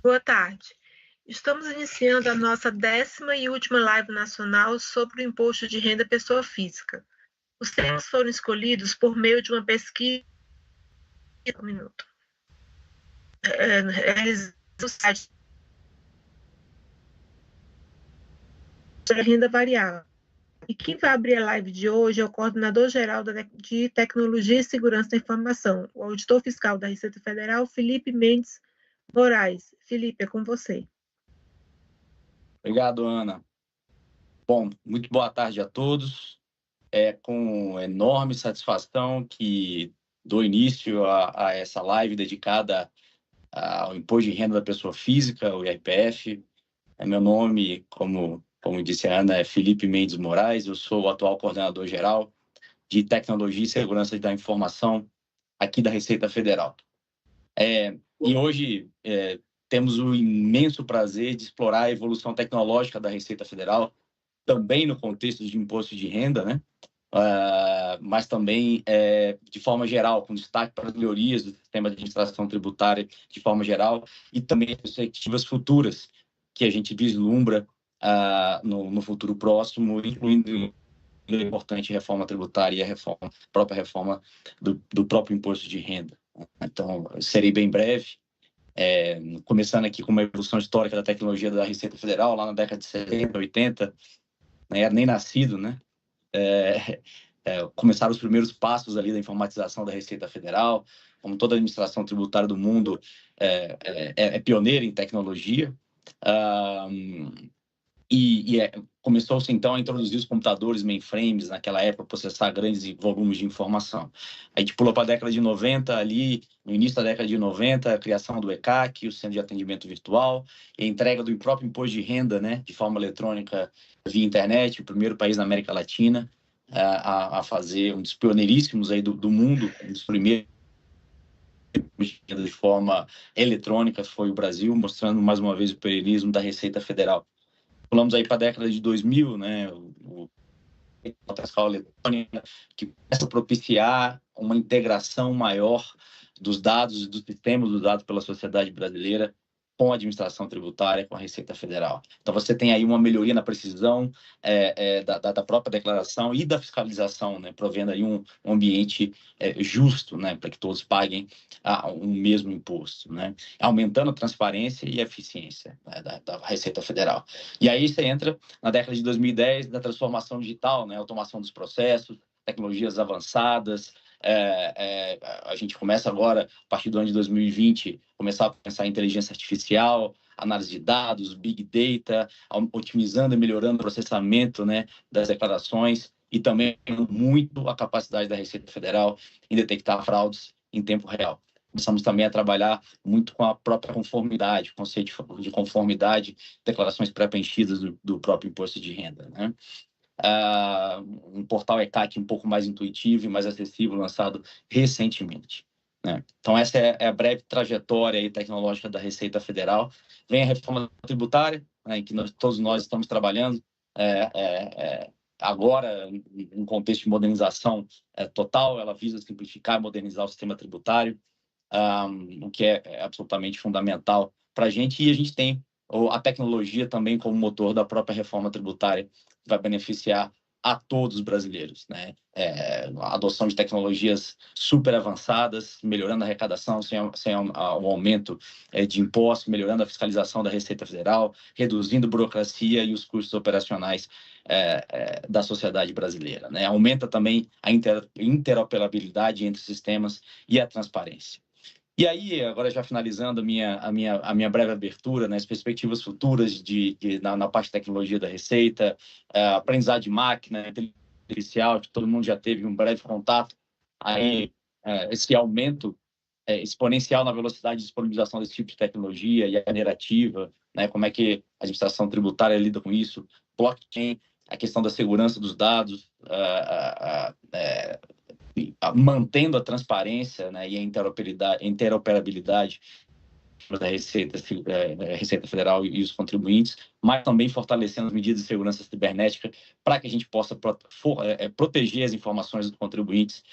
Boa tarde. Estamos iniciando a nossa 10ª e última live nacional sobre o imposto de renda pessoa física. Os temas foram escolhidos por meio de uma pesquisa realizada no site sobre a renda variável. E quem vai abrir a live de hoje é o coordenador-geral de Tecnologia e Segurança da Informação, o auditor fiscal da Receita Federal, Felipe Mendes Moraes. Felipe, é com você. Obrigado, Ana. Bom, muito boa tarde a todos. É com enorme satisfação que dou início a essa live dedicada ao Imposto de Renda da Pessoa Física, o IRPF. Meu nome, como disse a Ana, é Felipe Mendes Moraes. Eu sou o atual coordenador-geral de Tecnologia e Segurança da Informação aqui da Receita Federal. E hoje temos o imenso prazer de explorar a evolução tecnológica da Receita Federal, também no contexto de imposto de renda, né? Mas também de forma geral, com destaque para as melhorias do sistema de administração tributária de forma geral e também perspectivas futuras que a gente vislumbra no futuro próximo, incluindo a importante reforma tributária e a própria reforma do próprio imposto de renda. Então, serei bem breve. Começando aqui com uma evolução histórica da tecnologia da Receita Federal, lá na década de 70, 80, não era nem nascido, né? Começaram os primeiros passos ali da informatização da Receita Federal. Como toda administração tributária do mundo, é pioneira em tecnologia. Começou-se, então, a introduzir os computadores mainframes naquela época, processar grandes volumes de informação. A gente pulou para a década de 90, ali, no início da década de 90, a criação do ECAC, o Centro de Atendimento Virtual, e a entrega do próprio imposto de renda, né, de forma eletrônica via internet, o primeiro país na América Latina a fazer, um dos pioneiríssimos aí do mundo, um dos primeiros de forma eletrônica foi o Brasil, mostrando mais uma vez o pioneirismo da Receita Federal. Pulamos aí para a década de 2000, né, a escala eletrônica, que começa a propiciar uma integração maior dos dados e dos sistemas usados pela sociedade brasileira com a administração tributária, com a Receita Federal. Então, você tem aí uma melhoria na precisão da própria declaração e da fiscalização, né, provendo aí um ambiente justo, né, para que todos paguem um mesmo imposto, né, aumentando a transparência e a eficiência, né, da Receita Federal. E aí você entra na década de 2010, na transformação digital, né, automação dos processos, tecnologias avançadas. A gente começa agora, a partir do ano de 2020, começar a pensar em inteligência artificial, análise de dados, big data, otimizando e melhorando o processamento, né, das declarações e também muito a capacidade da Receita Federal em detectar fraudes em tempo real. Começamos também a trabalhar muito com a própria conformidade, conceito de conformidade, declarações pré-preenchidas do próprio imposto de renda, né? Um portal ECAC um pouco mais intuitivo e mais acessível, lançado recentemente, né? Então, essa é a breve trajetória aí tecnológica da Receita Federal. Vem a reforma tributária, né, em que todos nós estamos trabalhando, agora, em contexto de modernização total. Ela visa simplificar e modernizar o sistema tributário, o que é absolutamente fundamental para a gente, e a gente tem a tecnologia também como motor da própria reforma tributária, que vai beneficiar a todos os brasileiros, né? A adoção de tecnologias super avançadas, melhorando a arrecadação sem o aumento de impostos, melhorando a fiscalização da Receita Federal, reduzindo a burocracia e os custos operacionais da sociedade brasileira, né? Aumenta também a interoperabilidade entre sistemas e a transparência. E aí, agora já finalizando a minha breve abertura, né, as perspectivas futuras na parte de tecnologia da Receita, aprendizado de máquina, inteligência artificial, que todo mundo já teve um breve contato, aí esse aumento exponencial na velocidade de disponibilização desse tipo de tecnologia e a generativa, né, como é que a administração tributária lida com isso, blockchain, a questão da segurança dos dados, mantendo a transparência, né, e a interoperabilidade da Receita Federal e os contribuintes, mas também fortalecendo as medidas de segurança cibernética para que a gente possa proteger as informações dos contribuintes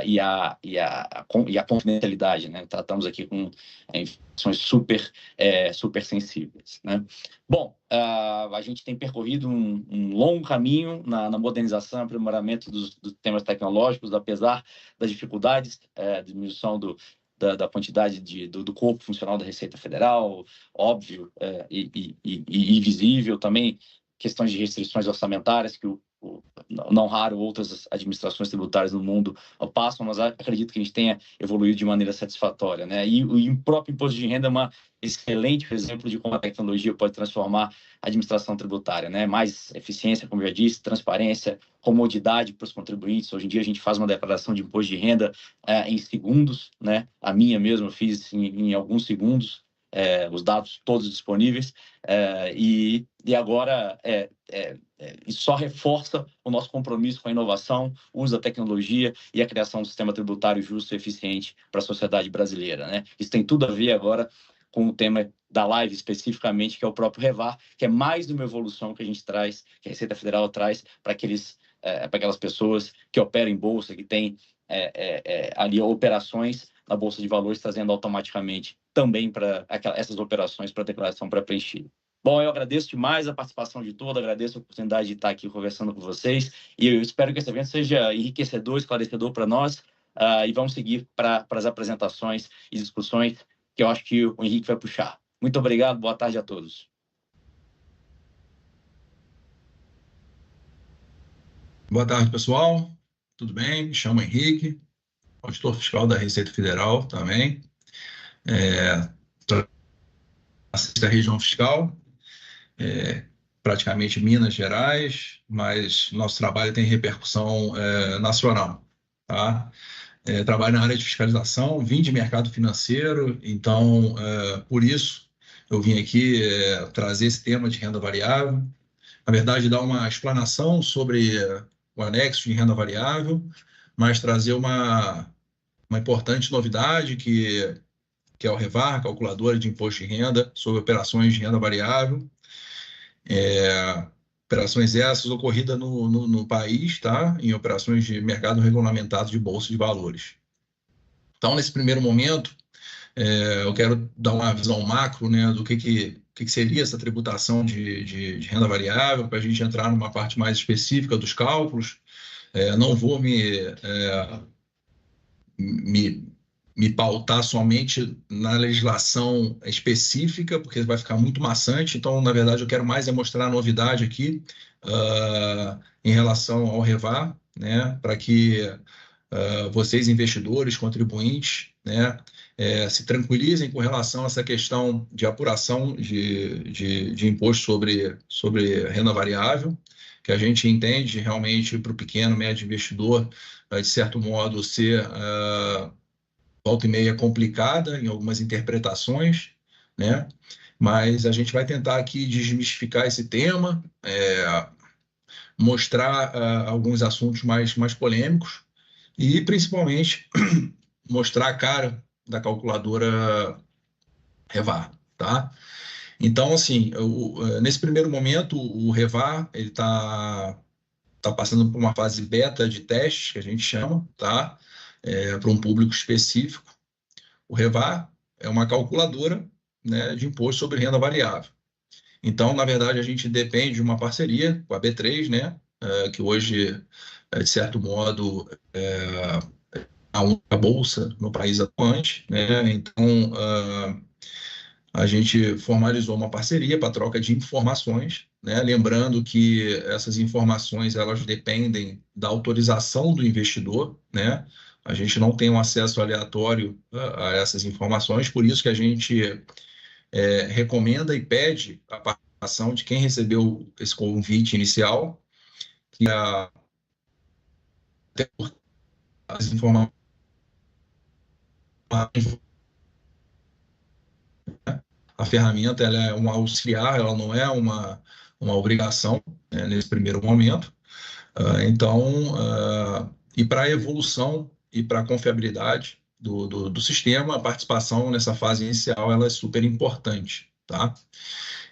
e a confidencialidade, né? Tratamos aqui com informações super sensíveis, né? Bom, a gente tem percorrido um longo caminho na modernização e aprimoramento dos temas tecnológicos, apesar das dificuldades, diminuição da quantidade do corpo funcional da Receita Federal, óbvio, e visível, também questões de restrições orçamentárias que não raro outras administrações tributárias no mundo passam, mas acredito que a gente tenha evoluído de maneira satisfatória, né? E o próprio imposto de renda é um excelente exemplo de como a tecnologia pode transformar a administração tributária, né? Mais eficiência, como eu já disse, transparência, comodidade para os contribuintes. Hoje em dia a gente faz uma declaração de imposto de renda em segundos, né? A minha mesmo eu fiz em alguns segundos, os dados todos disponíveis, e agora isso só reforça o nosso compromisso com a inovação, o uso da tecnologia e a criação de um sistema tributário justo e eficiente para a sociedade brasileira, né? Isso tem tudo a ver agora com o tema da live especificamente, que é o próprio REVAR, que é mais de uma evolução que a gente traz, que a Receita Federal traz para aquelas pessoas que operam em bolsa, que têm ali operações na Bolsa de Valores, trazendo automaticamente também para essas operações para declaração pré-preenchida. Bom, eu agradeço demais a participação de todos, agradeço a oportunidade de estar aqui conversando com vocês e eu espero que esse evento seja enriquecedor, esclarecedor para nós, e vamos seguir para as apresentações e discussões que eu acho que o Henrique vai puxar. Muito obrigado, boa tarde a todos. Boa tarde, pessoal. Tudo bem? Me chamo Henrique, auditor fiscal da Receita Federal também. Da região fiscal, praticamente Minas Gerais, mas nosso trabalho tem repercussão nacional, tá? Trabalho na área de fiscalização, vim de mercado financeiro, então, por isso, eu vim aqui trazer esse tema de renda variável. Na verdade, dar uma explanação sobre o anexo de renda variável, mas trazer uma importante novidade que é o REVAR, calculadora de imposto de renda, sobre operações de renda variável. Operações essas ocorridas no país, tá? Em operações de mercado regulamentado de bolsa de valores. Então, nesse primeiro momento, eu quero dar uma visão macro, né, do que seria essa tributação de renda variável, para a gente entrar numa parte mais específica dos cálculos. Não vou me pautar somente na legislação específica, porque vai ficar muito maçante. Então, na verdade, eu quero mais mostrar a novidade aqui em relação ao REVAR, né, para que vocês, investidores, contribuintes, né, se tranquilizem com relação a essa questão de apuração de imposto sobre renda variável, que a gente entende realmente para o pequeno, médio investidor, de certo modo, ser volta e meia complicada em algumas interpretações, né? Mas a gente vai tentar aqui desmistificar esse tema, mostrar alguns assuntos mais polêmicos e, principalmente, mostrar a cara da calculadora REVAR, tá? Então, assim, nesse primeiro momento, o REVAR ele está passando por uma fase beta de testes, que a gente chama, tá? Para um público específico. O REVAR é uma calculadora, né, de imposto sobre renda variável. Então, na verdade, a gente depende de uma parceria com a B3, né, que hoje, de certo modo, a única bolsa no país atuante, né? Então, a gente formalizou uma parceria para troca de informações, né? Lembrando que essas informações elas dependem da autorização do investidor, né? A gente não tem um acesso aleatório a essas informações, por isso que a gente recomenda e pede a participação de quem recebeu esse convite inicial, que as informações a ferramenta ela é um auxiliar, ela não é uma obrigação, né, nesse primeiro momento. Então, e para a evolução e para a confiabilidade do sistema, a participação nessa fase inicial ela é super importante, tá?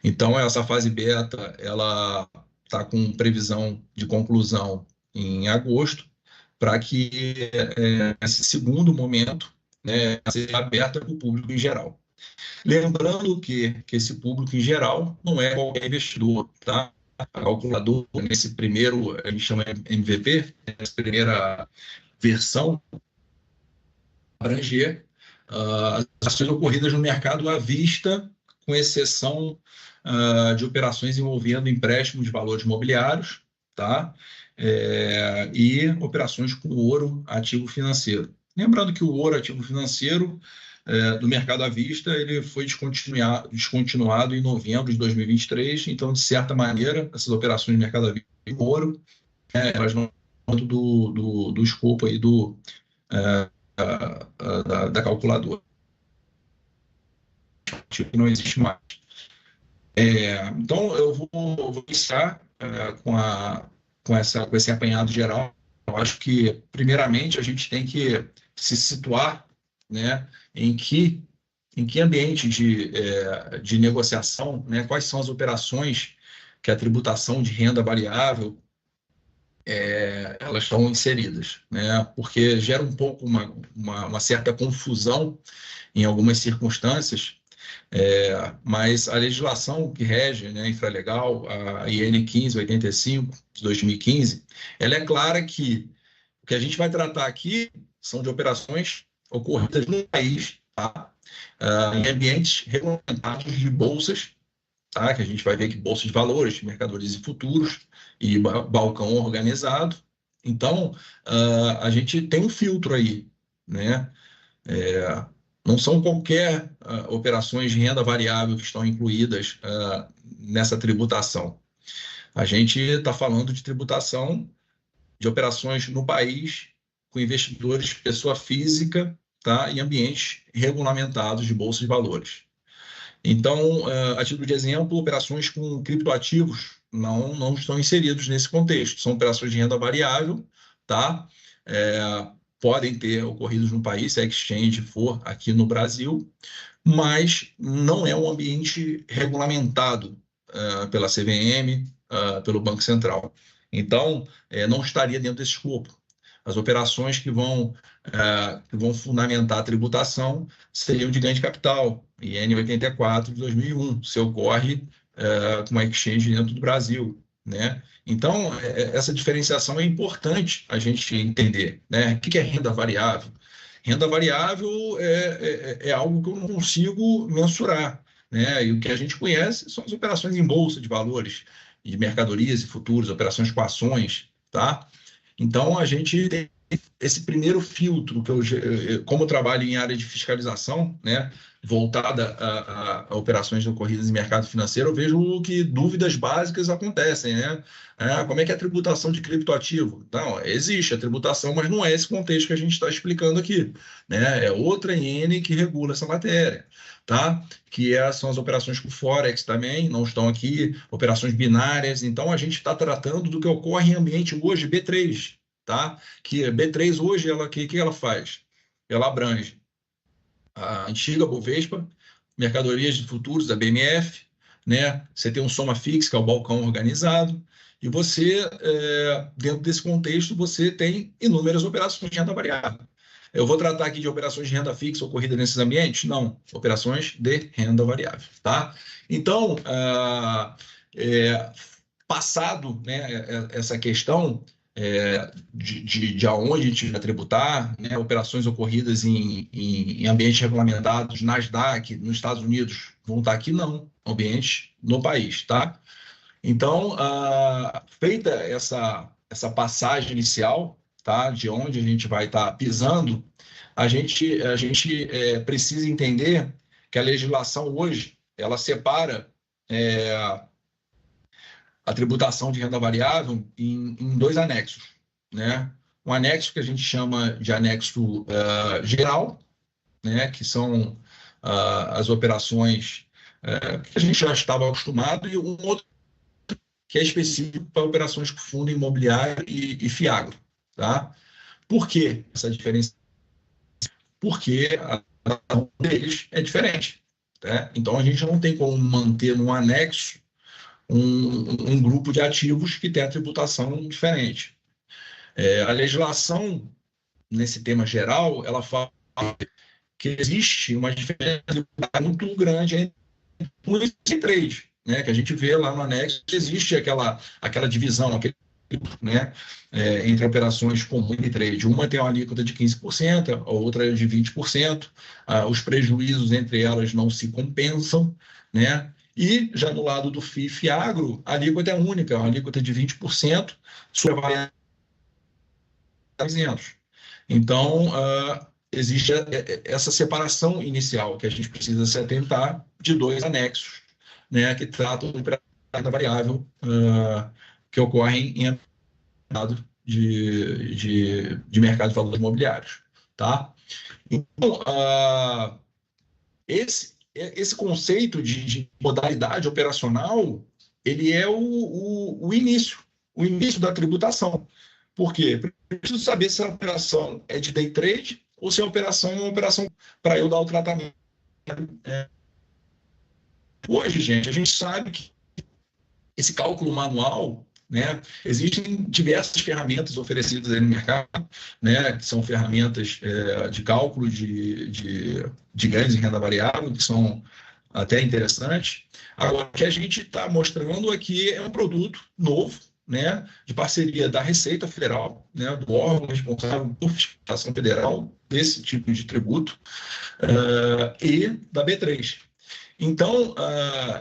Então, essa fase beta, ela está com previsão de conclusão em agosto, para que esse segundo momento, né, seja aberto para o público em geral. Lembrando que esse público em geral não é qualquer investidor, tá? A calculadora, nesse primeiro, a gente chama MVP, essa primeira versão, abranger as ações ocorridas no mercado à vista, com exceção de operações envolvendo empréstimos de valores imobiliários, tá? E operações com ouro ativo financeiro. Lembrando que o ouro ativo financeiro do mercado à vista ele foi descontinuado em novembro de 2023, então, de certa maneira, essas operações de mercado à vista de ouro, elas não estão do escopo aí da calculadora. Não existe mais. Então, eu vou iniciar com esse apanhado geral. Eu acho que, primeiramente, a gente tem que se situar, né, em que ambiente de negociação, né, quais são as operações que a tributação de renda variável elas estão inseridas, né, porque gera um pouco uma certa confusão em algumas circunstâncias, mas a legislação que rege, né, infralegal, a IN 1585 de 2015, ela é clara que o que a gente vai tratar aqui são de operações ocorridas no país, tá? Em ambientes regulamentados de bolsas, tá? Que a gente vai ver que bolsa de valores, mercadorias e futuros e balcão organizado. Então, a gente tem um filtro aí, né? Não são qualquer operações de renda variável que estão incluídas nessa tributação. A gente está falando de tributação de operações no país com investidores, pessoa física, tá? Em ambientes regulamentados de bolsa de valores. Então, a título de exemplo, operações com criptoativos não estão inseridos nesse contexto. São operações de renda variável, tá? Podem ter ocorridos no país, se a exchange for aqui no Brasil, mas não é um ambiente regulamentado pela CVM, pelo Banco Central. Então, não estaria dentro desse escopo. As operações que vão fundamentar a tributação seriam de ganho de capital, IN 84 de 2001, se ocorre com uma exchange dentro do Brasil, né? Então, essa diferenciação é importante a gente entender, né? O que é renda variável? Renda variável é algo que eu não consigo mensurar, né? E o que a gente conhece são as operações em bolsa de valores, de mercadorias e futuros, operações com ações, tá? Então, a gente tem esse primeiro filtro, que como eu trabalho em área de fiscalização, né, voltada a operações ocorridas em mercado financeiro, eu vejo que dúvidas básicas acontecem, né? Como é que é a tributação de criptoativo? Não, existe a tributação, mas não é esse contexto que a gente está explicando aqui, né? É outra IN que regula essa matéria, tá? Que são as operações com Forex também, não estão aqui, operações binárias. Então, a gente está tratando do que ocorre em ambiente hoje B3, tá? Que B3 hoje, o que ela faz? Ela abrange a antiga Bovespa, mercadorias de futuros, a BMF, né? Você tem um Soma Fix, que é o balcão organizado, e você, dentro desse contexto, você tem inúmeras operações de renda variável. Eu vou tratar aqui de operações de renda fixa ocorridas nesses ambientes? Não, operações de renda variável, tá? Então, passado, né, essa questão de aonde a gente vai tributar, né, operações ocorridas em ambientes regulamentados, Nasdaq, nos Estados Unidos, vão estar aqui? Não, ambientes no país, tá? Então, feita essa passagem inicial, tá, de onde a gente vai estar pisando, a gente precisa entender que a legislação hoje, ela separa a tributação de renda variável em dois anexos, né? Um anexo que a gente chama de anexo geral, né, que são as operações que a gente já estava acostumado, e um outro que é específico para operações com fundo imobiliário e FIAGRO, tá? Por que essa diferença? porque a tributação deles é diferente. Tá? Então, a gente não tem como manter no anexo um grupo de ativos que tem a tributação diferente. A legislação, nesse tema geral, ela fala que existe uma diferença muito grande entre um e três, né? Que a gente vê lá no anexo, existe aquela divisão, né? Entre operações comum e trade. Uma tem uma alíquota de 15%, a outra é de 20%. Os prejuízos entre elas não se compensam, né? E já no lado do FIF Agro, a alíquota é única, a alíquota de 20% sobre a variável 300. Então, existe essa separação inicial que a gente precisa se atentar de dois anexos, né, que tratam da variável que ocorrem em mercado de mercado de valores imobiliários. Tá? Então, esse conceito de modalidade operacional, ele é o início da tributação. Por quê? Preciso saber se a operação é de day trade ou se a operação é uma operação para eu dar o tratamento. Hoje, gente, a gente sabe que esse cálculo manual, né, existem diversas ferramentas oferecidas aí no mercado, né, que são ferramentas de cálculo de ganhos em renda variável, que são até interessantes. Agora, o que a gente está mostrando aqui é um produto novo, né, de parceria da Receita Federal, né, do órgão responsável por fiscalização federal desse tipo de tributo, e da B3. Então,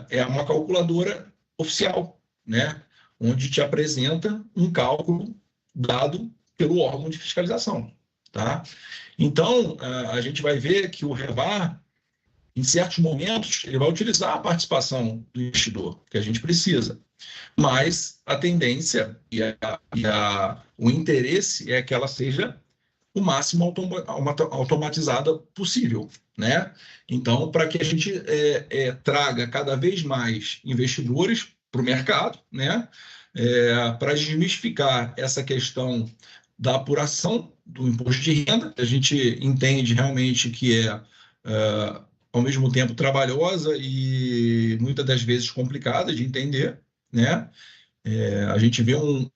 é uma calculadora oficial, né, onde te apresenta um cálculo dado pelo órgão de fiscalização. Tá? Então, a gente vai ver que o REVAR, em certos momentos, ele vai utilizar a participação do investidor, que a gente precisa. Mas a tendência o interesse é que ela seja o máximo automatizada possível, né? Então, para que a gente traga cada vez mais investidores para o mercado, né? Para desmistificar essa questão da apuração do imposto de renda, a gente entende realmente que ao mesmo tempo trabalhosa e muitas das vezes complicada de entender, né? A gente vê um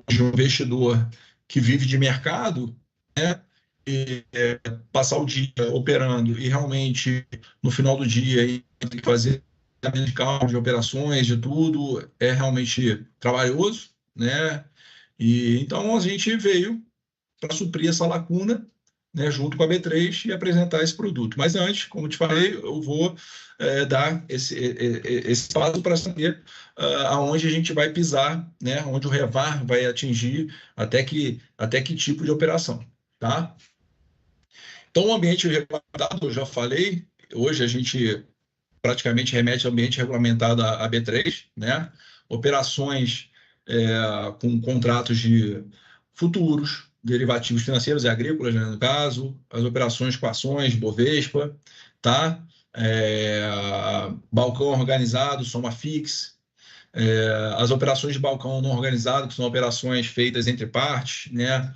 investidor que vive de mercado, né? E passar o dia operando e realmente no final do dia tem que fazer de cálculo, de operações, de tudo, é realmente trabalhoso, né? E então a gente veio para suprir essa lacuna, né, junto com a B3 e apresentar esse produto. Mas antes, como te falei, eu vou dar esse passo para saber aonde a gente vai pisar, né, onde o REVAR vai atingir até que tipo de operação. Tá? Então, o ambiente regulamentado, eu já falei, hoje a gente praticamente remete ao ambiente regulamentado a B3, né? Operações com contratos de futuros, derivativos financeiros e agrícolas, né, no caso, as operações com ações, Bovespa, tá? Balcão organizado, soma fixa, as operações de balcão não organizado, que são operações feitas entre partes, né?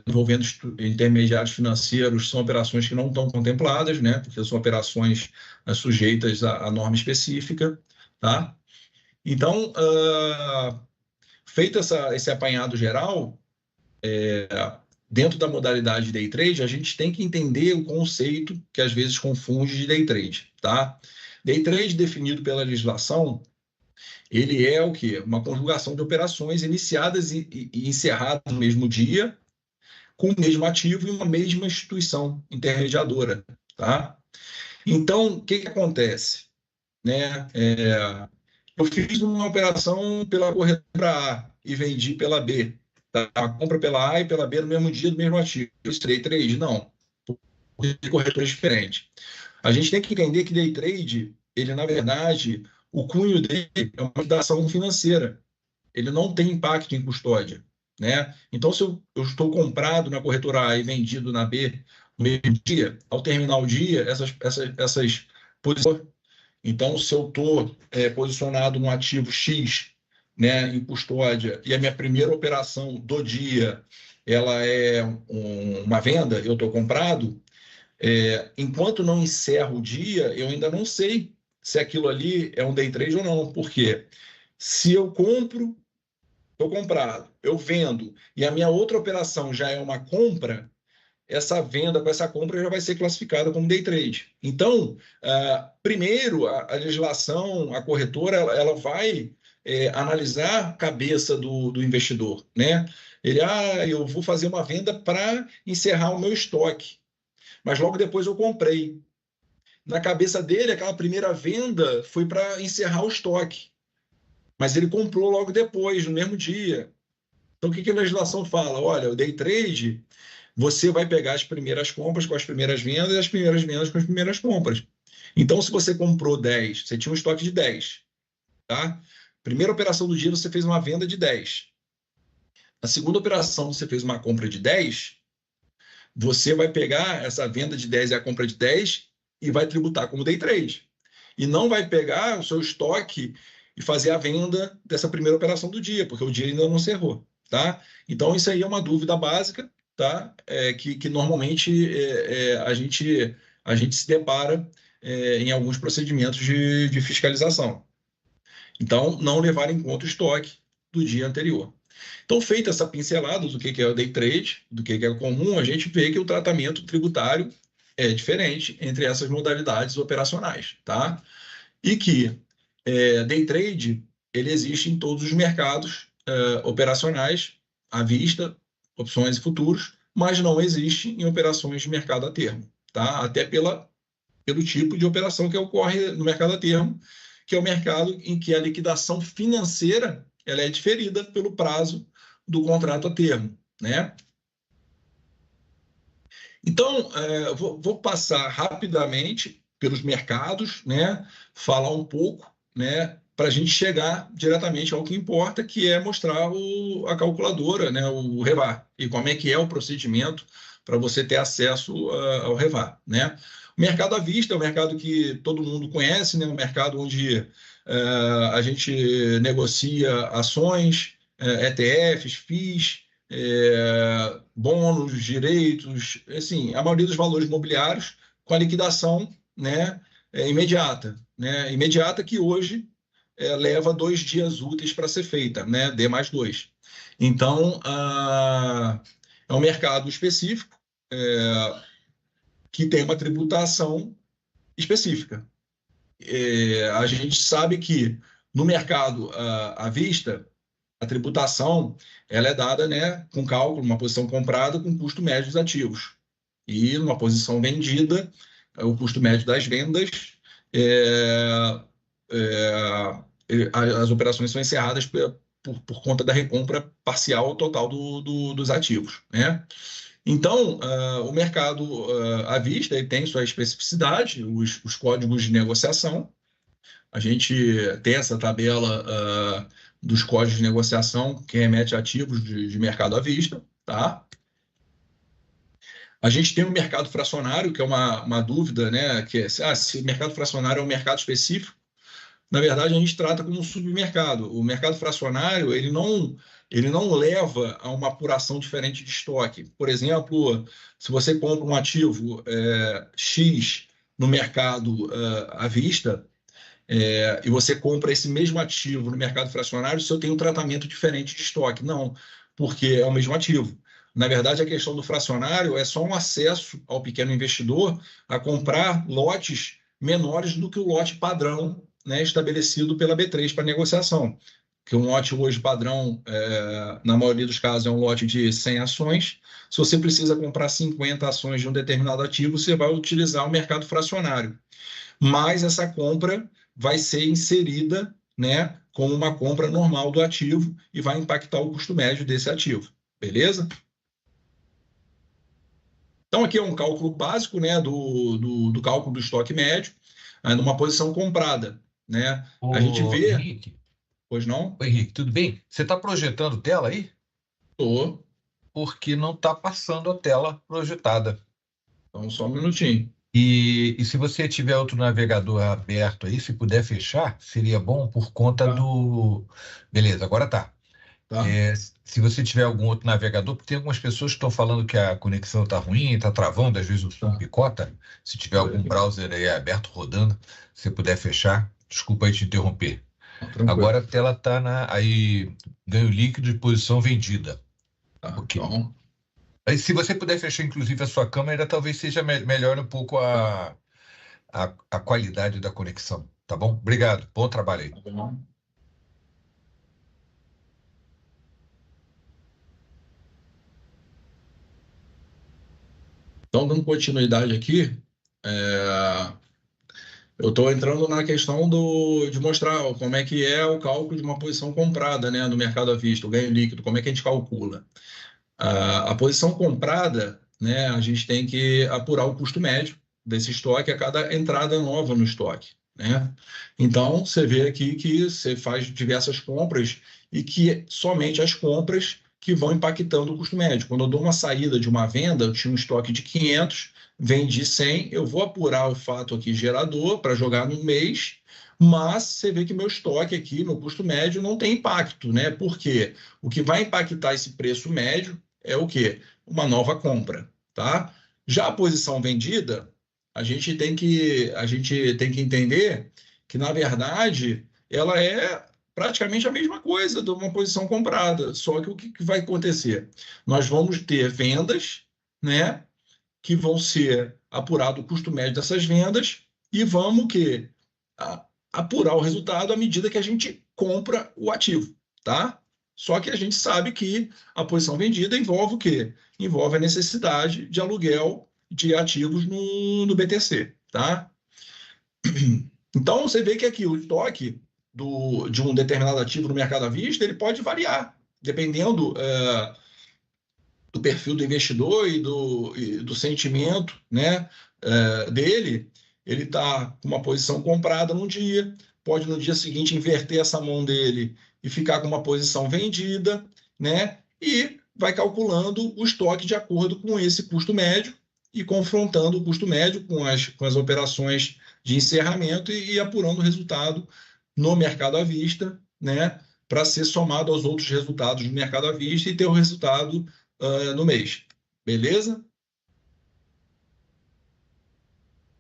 Envolvendo intermediários financeiros, são operações que não estão contempladas, né? Porque são operações sujeitas a norma específica, tá? Então, feito esse apanhado geral, dentro da modalidade day trade, a gente tem que entender o conceito que às vezes confunde de day trade, tá? Day trade, definido pela legislação, ele é o quê? Uma conjugação de operações iniciadas e encerradas no mesmo dia, com o mesmo ativo e uma mesma instituição intermediadora, tá? Então, o que acontece? Né? Eu fiz uma operação pela corretora A e vendi pela B. Tá? A compra pela A e pela B no mesmo dia do mesmo ativo. Isso day trade? Não. Corretores diferentes. A gente tem que entender que day trade, ele, na verdade, o cunho dele é uma liquidação financeira. Ele não tem impacto em custódia. Né? Então, se eu estou comprado na corretora A e vendido na B no mesmo dia, ao terminar o dia, essas posições. Então, se eu estou posicionado no ativo X, né, em custódia, e a minha primeira operação do dia ela é uma venda, eu estou comprado, enquanto não encerro o dia, eu ainda não sei se aquilo ali é um day trade ou não. Por quê? Se eu compro, estou comprado, eu vendo, e a minha outra operação já é uma compra, essa venda com essa compra já vai ser classificada como day trade. Então, primeiro, a legislação, a corretora, ela vai analisar a cabeça do investidor, né? Eu vou fazer uma venda para encerrar o meu estoque, mas logo depois eu comprei. Na cabeça dele, aquela primeira venda foi para encerrar o estoque, mas ele comprou logo depois, no mesmo dia. Então, o que a legislação fala? Olha, o day trade, você vai pegar as primeiras compras com as primeiras vendas e as primeiras vendas com as primeiras compras. Então, se você comprou 10, você tinha um estoque de 10, tá? Primeira operação do dia, você fez uma venda de 10. Na segunda operação, você fez uma compra de 10, você vai pegar essa venda de 10 e a compra de 10 e vai tributar como day trade. E não vai pegar o seu estoque e fazer a venda dessa primeira operação do dia, porque o dia ainda não encerrou, tá? Então, isso aí é uma dúvida básica, tá? Que normalmente a gente se depara em alguns procedimentos de fiscalização. Então, não levar em conta o estoque do dia anterior. Então, feita essa pincelada do que é o day trade, do que é comum, a gente vê que o tratamento tributário é diferente entre essas modalidades operacionais, tá? E que day trade, ele existe em todos os mercados operacionais, à vista, opções e futuros, mas não existe em operações de mercado a termo, tá? Até pelo tipo de operação que ocorre no mercado a termo, que é o mercado em que a liquidação financeira ela é diferida pelo prazo do contrato a termo, né? Então, vou passar rapidamente pelos mercados, né? Falar um pouco, né? Para a gente chegar diretamente ao que importa, que é mostrar a calculadora, né? O REVAR, e como é que é o procedimento para você ter acesso ao REVAR, né? O mercado à vista é um mercado que todo mundo conhece, né? Um mercado onde a gente negocia ações, ETFs, FIIs, bônus, direitos, assim, a maioria dos valores imobiliários com a liquidação, né, imediata, né? Imediata que hoje leva 2 dias úteis para ser feita, né? D mais 2. Então, é um mercado específico que tem uma tributação específica. A gente sabe que no mercado à vista, a tributação ela é dada, né, com cálculo, uma posição comprada com custo médio dos ativos. E numa posição vendida, o custo médio das vendas, as operações são encerradas por conta da recompra parcial ou total dos ativos, né? Então, o mercado à vista ele tem sua especificidade, os códigos de negociação. A gente tem essa tabela dos códigos de negociação que remete a ativos de mercado à vista, tá? A gente tem o mercado fracionário, que é uma dúvida, né? Que se o mercado fracionário é um mercado específico, na verdade a gente trata como um submercado. O mercado fracionário ele não leva a uma apuração diferente de estoque. Por exemplo, se você compra um ativo X no mercado à vista, e você compra esse mesmo ativo no mercado fracionário, o senhor tem um tratamento diferente de estoque. Não, porque é o mesmo ativo. Na verdade, a questão do fracionário é só um acesso ao pequeno investidor a comprar lotes menores do que o lote padrão, né, estabelecido pela B3 para negociação. Que um lote hoje padrão, na maioria dos casos, é um lote de 100 ações. Se você precisa comprar 50 ações de um determinado ativo, você vai utilizar o mercado fracionário. Mas essa compra vai ser inserida, né, como uma compra normal do ativo e vai impactar o custo médio desse ativo. Beleza? Então, aqui é um cálculo básico, né, do cálculo do estoque médio, numa posição comprada, né? A gente vê... Henrique. Pois não? Oi, Henrique, tudo bem? Você está projetando tela aí? Estou. Porque não está passando a tela projetada. Então, só um minutinho. E se você tiver outro navegador aberto aí, se puder fechar, seria bom por conta do... Beleza, agora tá. Tá? Se você tiver algum outro navegador, porque tem algumas pessoas que estão falando que a conexão está ruim, está travando, às vezes o som picota. Se tiver algum browser aí aberto, rodando, se puder fechar, desculpa aí te interromper. Tranquilo. Agora a tela está aí, ganho líquido de posição vendida. Tá, Ok. então, Aí, se você puder fechar, inclusive, a sua câmera, talvez seja melhor um pouco a qualidade da conexão, tá bom? Obrigado, bom trabalho aí. tá bom. Então, dando continuidade aqui, eu estou entrando na questão de mostrar como é que é o cálculo de uma posição comprada, né, no mercado à vista, o ganho líquido, como é que a gente calcula. A posição comprada, né, a gente tem que apurar o custo médio desse estoque a cada entrada nova no estoque, né? Então, você vê aqui que você faz diversas compras e que somente as compras que vão impactando o custo médio. Quando eu dou uma saída de uma venda, eu tinha um estoque de 500, vendi 100, eu vou apurar o fato aqui gerador para jogar no mês, mas você vê que meu estoque aqui, meu custo médio, não tem impacto, né? Por quê? O que vai impactar esse preço médio é o quê? Uma nova compra, tá? Já a posição vendida, a gente tem que entender que, na verdade, ela é praticamente a mesma coisa de uma posição comprada, só que o que vai acontecer? Nós vamos ter vendas, né, que vão ser apurado o custo médio dessas vendas e vamos que apurar o resultado à medida que a gente compra o ativo, tá? Só que a gente sabe que a posição vendida envolve o quê? Envolve a necessidade de aluguel de ativos no BTC, tá? Então, você vê que aqui o estoque de um determinado ativo no mercado à vista, ele pode variar, dependendo do perfil do investidor e do sentimento, né, dele. Ele está com uma posição comprada num dia, pode no dia seguinte inverter essa mão dele e ficar com uma posição vendida, né? E vai calculando o estoque de acordo com esse custo médio e confrontando o custo médio com as operações de encerramento e apurando o resultado no mercado à vista, né? Para ser somado aos outros resultados do mercado à vista e ter o resultado no mês. Beleza?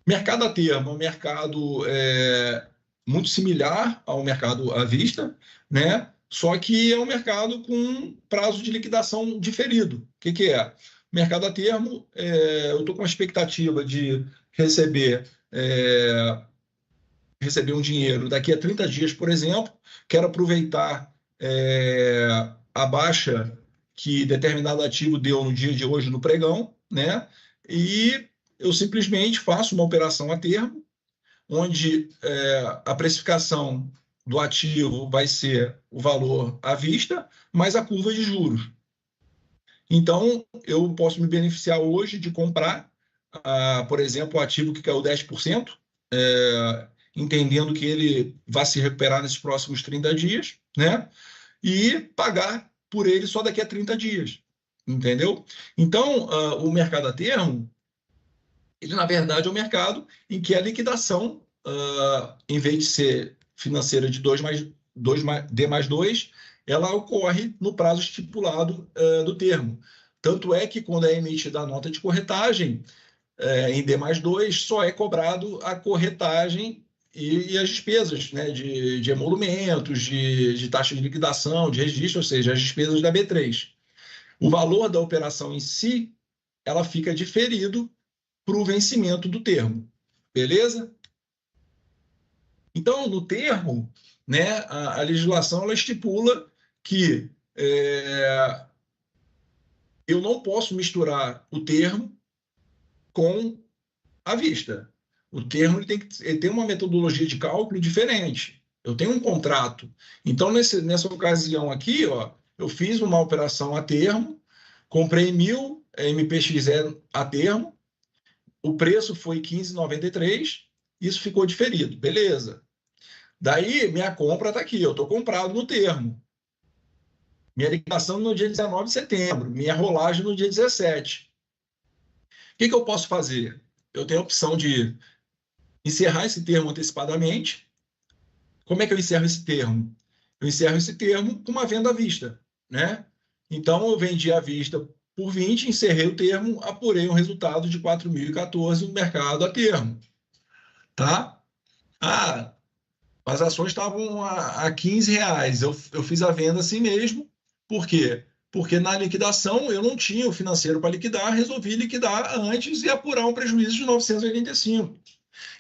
Mercado a termo é um mercado muito similar ao mercado à vista, né? Só que é um mercado com prazo de liquidação diferido. O que é? Mercado a termo, eu estou com a expectativa de receber um dinheiro daqui a 30 dias, por exemplo. Quero aproveitar a baixa que determinado ativo deu no dia de hoje no pregão, né? E eu simplesmente faço uma operação a termo, onde a precificação do ativo vai ser o valor à vista, mais a curva de juros. Então, eu posso me beneficiar hoje de comprar, por exemplo, o ativo que caiu 10%, entendendo que ele vai se recuperar nesses próximos 30 dias, né? E pagar por ele só daqui a 30 dias, entendeu? Então, o mercado a termo, ele na verdade é um mercado em que a liquidação, em vez de ser financeira de D+2, ela ocorre no prazo estipulado do termo. Tanto é que quando é emitida a nota de corretagem, em D+2, só é cobrado a corretagem e as despesas, né, de emolumentos, de taxa de liquidação, de registro, ou seja, as despesas da B3. O valor da operação em si, ela fica diferido para o vencimento do termo. Beleza? Então, no termo, né, a legislação ela estipula que eu não posso misturar o termo com à vista. O termo ele tem uma metodologia de cálculo diferente. Eu tenho um contrato. Então, nessa ocasião aqui, ó, eu fiz uma operação a termo, comprei 1.000 MPXE a termo, o preço foi 15,93, isso ficou diferido. Beleza. Daí, minha compra está aqui, eu estou comprado no termo. Minha liquidação no dia 19 de setembro, minha rolagem no dia 17. O que eu posso fazer? Eu tenho a opção de encerrar esse termo antecipadamente. Como é que eu encerro esse termo? Eu encerro esse termo com uma venda à vista. né? Então, eu vendi à vista por 20, encerrei o termo, apurei um resultado de 4.014 no mercado a termo, tá? Ah, as ações estavam a R$ 15. Eu fiz a venda assim mesmo. Por quê? Porque na liquidação eu não tinha o financeiro para liquidar, resolvi liquidar antes e apurar um prejuízo de 985.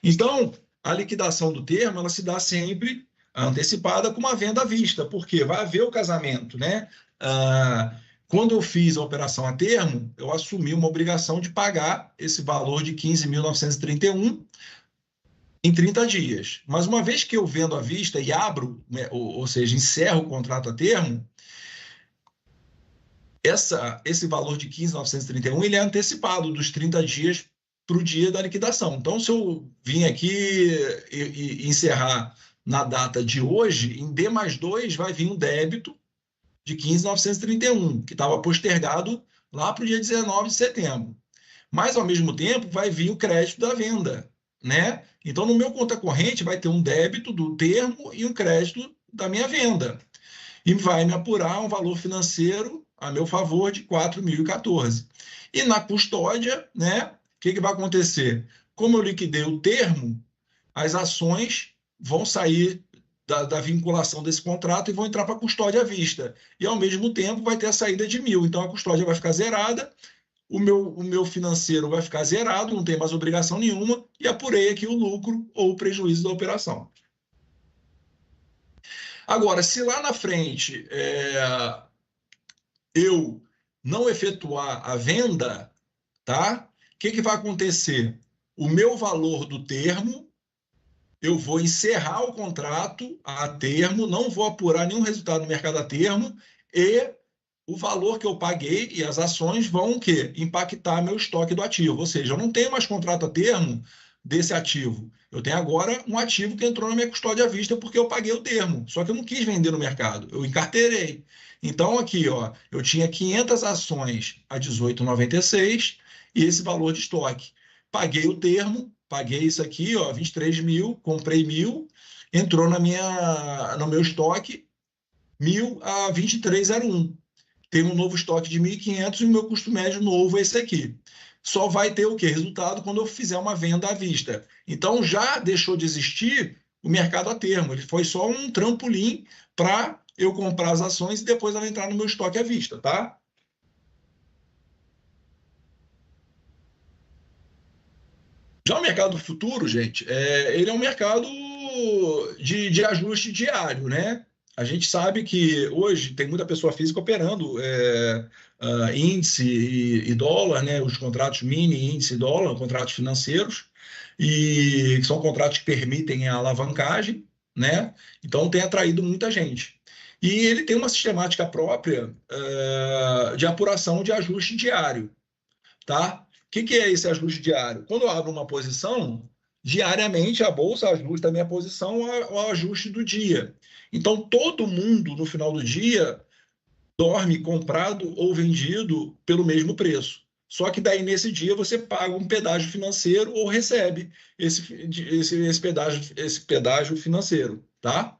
Então, a liquidação do termo, ela se dá sempre antecipada com uma venda à vista, porque vai haver o casamento, né? Quando eu fiz a operação a termo, eu assumi uma obrigação de pagar esse valor de 15.931 em 30 dias. Mas uma vez que eu vendo à vista e abro, né, ou seja, encerro o contrato a termo, esse valor de 15.931 ele é antecipado dos 30 dias para o dia da liquidação. Então, se eu vim aqui e encerrar na data de hoje, em D+2 vai vir um débito de 15.931, que estava postergado lá para o dia 19 de setembro. Mas, ao mesmo tempo, vai vir o crédito da venda, né? Então, no meu conta corrente, vai ter um débito do termo e um crédito da minha venda. E vai me apurar um valor financeiro a meu favor de 4.014. E na custódia, né? O que vai acontecer? Como eu liquidei o termo, as ações vão sair da vinculação desse contrato e vão entrar para a custódia à vista. E, ao mesmo tempo, vai ter a saída de 1.000. Então, a custódia vai ficar zerada, o meu financeiro vai ficar zerado, não tem mais obrigação nenhuma, e apurei aqui o lucro ou o prejuízo da operação. Agora, se lá na frente eu não efetuar a venda, tá? O que vai acontecer? O meu valor do termo, eu vou encerrar o contrato a termo, não vou apurar nenhum resultado no mercado a termo, e o valor que eu paguei e as ações vão o quê? Impactar meu estoque do ativo. Ou seja, eu não tenho mais contrato a termo desse ativo. Eu tenho agora um ativo que entrou na minha custódia à vista porque eu paguei o termo. Só que eu não quis vender no mercado, eu encarteirei. Então, aqui, ó, eu tinha 500 ações a 18,96 e esse valor de estoque. Paguei o termo, paguei isso aqui, ó, 23.000, comprei 1.000, entrou no meu estoque 1.000 a 23,01. Tem um novo estoque de 1.500 e o meu custo médio novo é esse aqui. Só vai ter o quê? Resultado quando eu fizer uma venda à vista. Então, já deixou de existir o mercado a termo. Ele foi só um trampolim para eu comprar as ações e depois ela entrar no meu estoque à vista, tá? Já o mercado futuro, gente, ele é um mercado de ajuste diário, né? A gente sabe que hoje tem muita pessoa física operando índice e dólar, né? Os contratos mini, índice e dólar, contratos financeiros, e que são contratos que permitem a alavancagem, né? Então tem atraído muita gente. E ele tem uma sistemática própria de apuração de ajuste diário, tá? O que é esse ajuste diário? Quando eu abro uma posição, diariamente a bolsa ajusta a minha posição ao ajuste do dia. Então, todo mundo, no final do dia, dorme comprado ou vendido pelo mesmo preço. Só que daí, nesse dia, você paga um pedágio financeiro ou recebe esse pedágio financeiro, tá?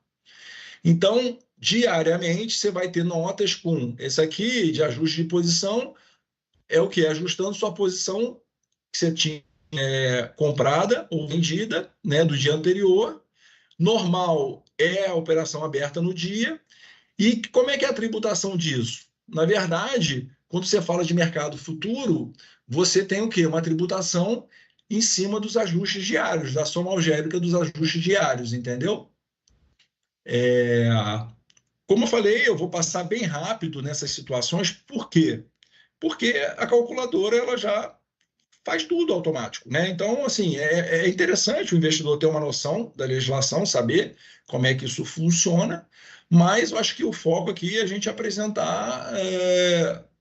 Então, diariamente, você vai ter notas com esse aqui de ajuste de posição, é o que? Ajustando sua posição que você tinha comprada ou vendida, né, do dia anterior. Normal é a operação aberta no dia. E como é que é a tributação disso? Na verdade, quando você fala de mercado futuro, você tem o quê? Uma tributação em cima dos ajustes diários, da soma algébrica dos ajustes diários, entendeu? Como eu falei, eu vou passar bem rápido nessas situações. Por quê? Porque a calculadora ela já faz tudo automático, né? Então, assim, é interessante o investidor ter uma noção da legislação, saber como é que isso funciona, mas eu acho que o foco aqui é a gente apresentar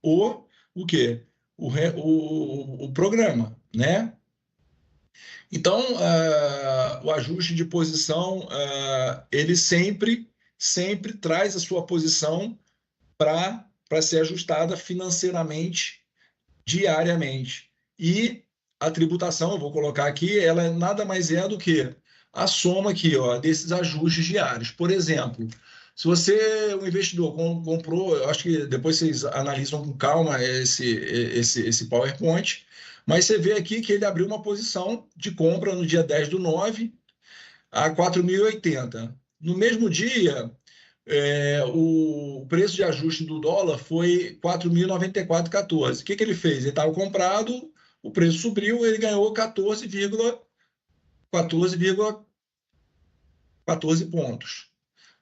o quê? O programa, né? Então, o ajuste de posição, ele sempre traz a sua posição para ser ajustada financeiramente, diariamente. E a tributação, eu vou colocar aqui, ela nada mais é do que a soma aqui, ó, desses ajustes diários. Por exemplo, Se o investidor comprou, eu acho que depois vocês analisam com calma esse PowerPoint, mas você vê aqui que ele abriu uma posição de compra no dia 10/9 a 4.080. No mesmo dia, o preço de ajuste do dólar foi 4.094,14. O que ele fez? Ele estava comprado, o preço subiu, ele ganhou 14 pontos,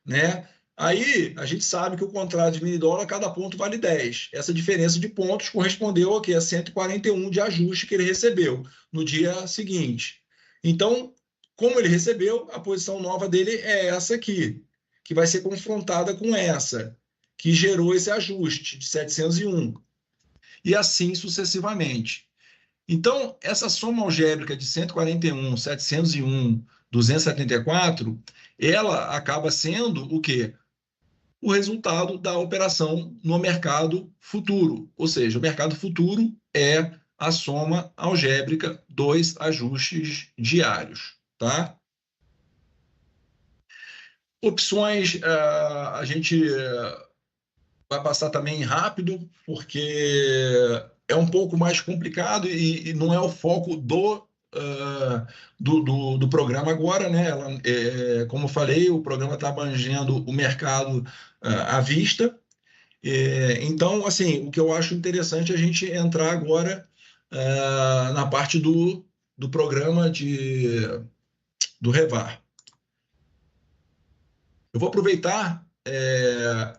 né? Aí a gente sabe que o contrato de mini dólar, cada ponto vale 10. Essa diferença de pontos correspondeu ao quê? A 141 de ajuste que ele recebeu no dia seguinte. Então, como ele recebeu, a posição nova dele é essa aqui, que vai ser confrontada com essa, que gerou esse ajuste de 701. E assim sucessivamente. Então, essa soma algébrica de 141, 701, 274, ela acaba sendo o quê? O resultado da operação no mercado futuro. Ou seja, o mercado futuro é a soma algébrica dos ajustes diários, tá? Opções, a gente vai passar também rápido, porque é um pouco mais complicado e não é o foco do programa agora, né? Como eu falei, o programa está abrangendo o mercado à vista. Então, assim, o que eu acho interessante é a gente entrar agora na parte do programa do Revar. Eu vou aproveitar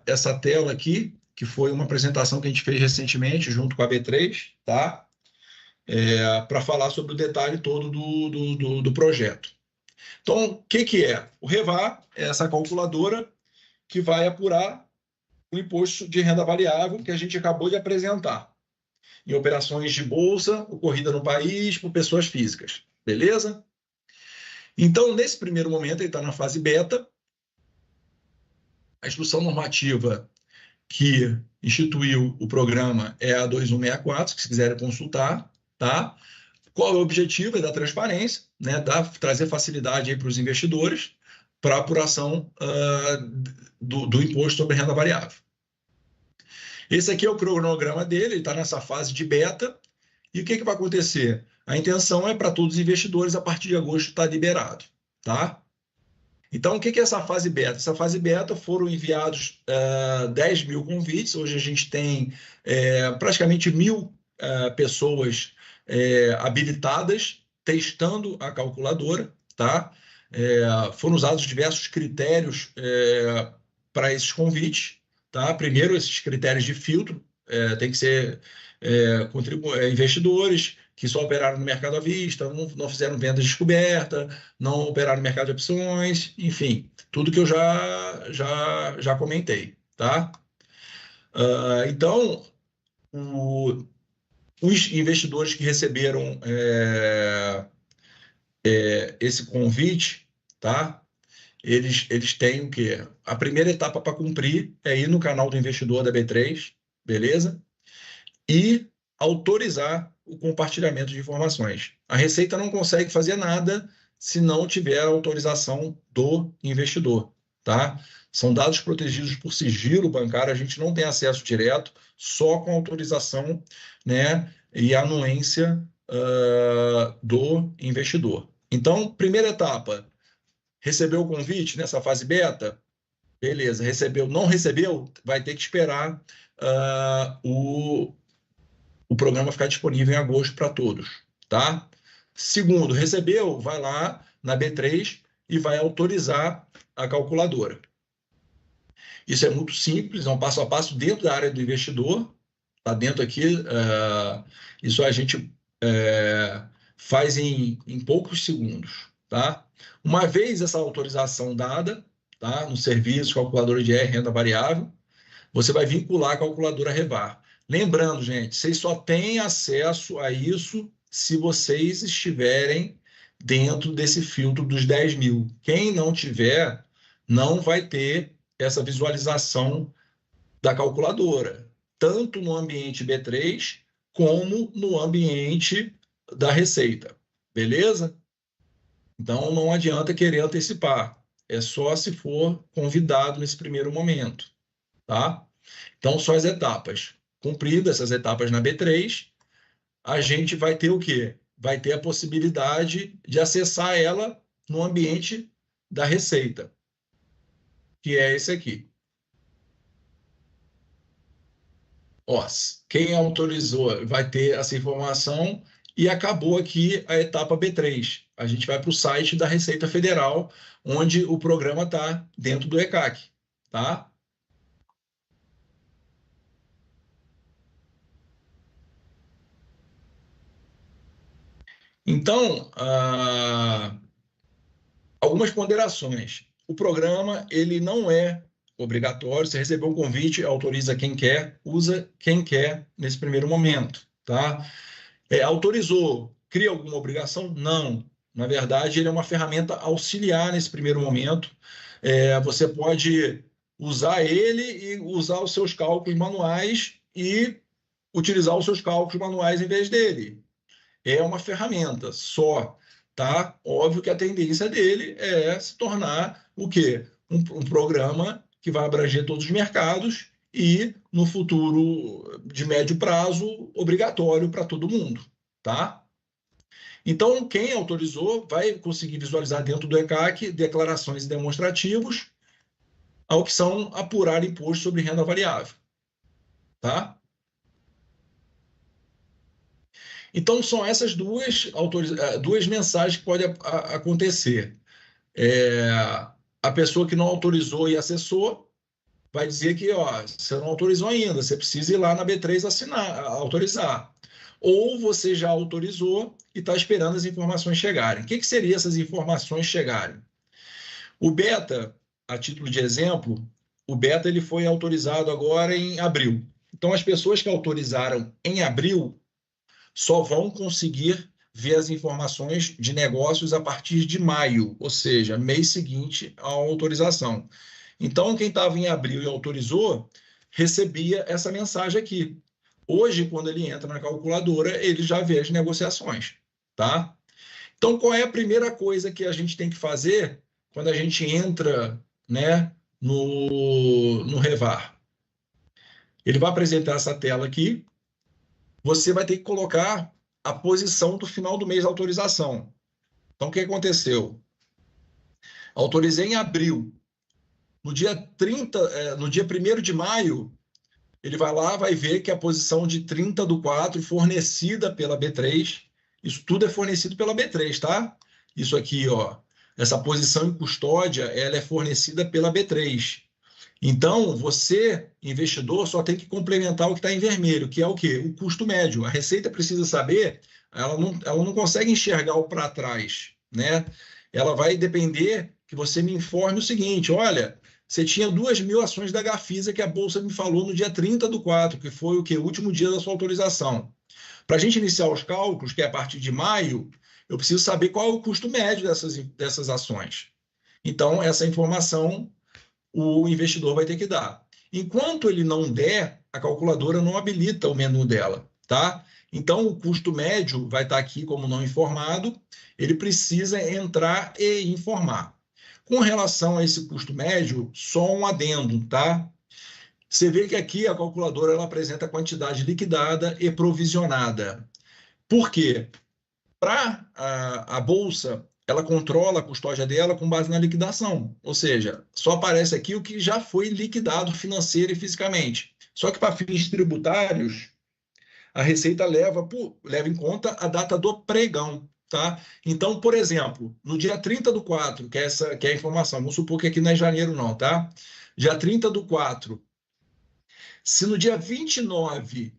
essa tela aqui, que foi uma apresentação que a gente fez recentemente junto com a B3, tá? Para falar sobre o detalhe todo do projeto. Então, o que é? O Revar é essa calculadora que vai apurar o imposto de renda variável que a gente acabou de apresentar em operações de bolsa ocorrida no país por pessoas físicas. Beleza? Então, nesse primeiro momento, ele está na fase beta. A instrução normativa que instituiu o programa é a 2164, se quiserem consultar, tá? Qual é o objetivo? É da transparência, né? Trazer facilidade para os investidores para a apuração do imposto sobre renda variável. Esse aqui é o cronograma dele, ele está nessa fase de beta. E o que vai acontecer? A intenção é para todos os investidores, a partir de agosto, estar liberado, tá? Então, o que é essa fase beta? Essa fase beta foram enviados 10 mil convites. Hoje a gente tem praticamente 1.000 pessoas habilitadas testando a calculadora, tá? Foram usados diversos critérios para esses convites, tá? Primeiro, esses critérios de filtro tem que ser investidores que só operaram no mercado à vista, não fizeram vendas descoberta, não operaram no mercado de opções, enfim, tudo que eu já comentei, tá? Então, os investidores que receberam esse convite, tá? Eles têm o quê? A primeira etapa para cumprir é ir no canal do investidor da B3, beleza? E autorizar o compartilhamento de informações. A Receita não consegue fazer nada se não tiver a autorização do investidor, tá? São dados protegidos por sigilo bancário, a gente não tem acesso direto, só com autorização, né, e anuência do investidor. Então, primeira etapa, recebeu o convite nessa fase beta? Beleza, recebeu. Não recebeu? Vai ter que esperar o programa ficar disponível em agosto para todos, tá? Segundo, recebeu, vai lá na B3 e vai autorizar a calculadora. Isso é muito simples, é um passo a passo dentro da área do investidor, está dentro aqui, isso a gente faz em poucos segundos, tá? Uma vez essa autorização dada, tá, no serviço calculadora de renda variável, você vai vincular a calculadora Revar. Lembrando, gente, vocês só têm acesso a isso se vocês estiverem dentro desse filtro dos 10 mil. Quem não tiver, não vai ter essa visualização da calculadora, tanto no ambiente B3 como no ambiente da Receita, beleza? Então, não adianta querer antecipar. é só se for convidado nesse primeiro momento, tá? Então, só as etapas. Cumpridas essas etapas na B3, a gente vai ter o quê? Vai ter a possibilidade de acessar ela no ambiente da Receita, que é esse aqui. Ó, quem autorizou vai ter essa informação e acabou aqui a etapa B3. A gente vai para o site da Receita Federal, onde o programa está dentro do ECAC, tá? Então, algumas ponderações. O programa ele não é obrigatório. Você recebeu um convite, autoriza quem quer, usa quem quer nesse primeiro momento, tá? Autorizou, cria alguma obrigação? Não. Na verdade, ele é uma ferramenta auxiliar nesse primeiro momento. Você pode usar ele e usar os seus cálculos manuais e utilizar os seus cálculos manuais em vez dele. É uma ferramenta só, tá? Óbvio que a tendência dele é se tornar o quê? Um programa que vai abranger todos os mercados e, no futuro de médio prazo, obrigatório para todo mundo, tá? Então, quem autorizou vai conseguir visualizar dentro do ECAC declarações e demonstrativos, a opção apurar imposto sobre renda variável, tá? Então, são essas duas mensagens que podem acontecer. A pessoa que não autorizou e acessou vai dizer que você não autorizou ainda, você precisa ir lá na B3 autorizar. Ou você já autorizou e está esperando as informações chegarem. O que seriam essas informações chegarem? O beta, a título de exemplo, o beta ele foi autorizado agora em abril. Então, as pessoas que autorizaram em abril só vão conseguir ver as informações de negócios a partir de maio, ou seja, mês seguinte à autorização. Então, quem estava em abril e autorizou, recebia essa mensagem aqui. Hoje, quando ele entra na calculadora, ele já vê as negociações, tá? Então, qual é a primeira coisa que a gente tem que fazer quando a gente entra, né, no Revar? Ele vai apresentar essa tela aqui. Você vai ter que colocar a posição do final do mês da autorização. Então, o que aconteceu? Autorizei em abril. No dia 1º de maio, ele vai lá, vai ver que a posição de 30/4 fornecida pela B3, isso tudo é fornecido pela B3, tá? Isso aqui, essa posição em custódia, ela é fornecida pela B3. Então, você, investidor, só tem que complementar o que está em vermelho, que é o quê? O custo médio. A Receita precisa saber, ela não consegue enxergar o para trás, né? Ela vai depender que você me informe o seguinte, olha, você tinha 2.000 ações da Gafisa que a Bolsa me falou no dia 30/4, que foi o quê? O último dia da sua autorização. Para a gente iniciar os cálculos, que é a partir de maio, eu preciso saber qual é o custo médio dessas ações. Então, essa informação o investidor vai ter que dar. Enquanto ele não der, a calculadora não habilita o menu dela, tá? Então, o custo médio vai estar aqui como não informado, ele precisa entrar e informar. Com relação a esse custo médio, só um adendo, tá? Você vê que aqui a calculadora ela apresenta a quantidade liquidada e provisionada. Por quê? Para a Bolsa, ela controla a custódia dela com base na liquidação, ou seja, só aparece aqui o que já foi liquidado financeira e fisicamente. Só que para fins tributários, a Receita leva em conta a data do pregão, tá? Então, por exemplo, no dia 30/4, que é a informação, vamos supor que aqui não é janeiro não, tá? Dia 30/4, se no dia 29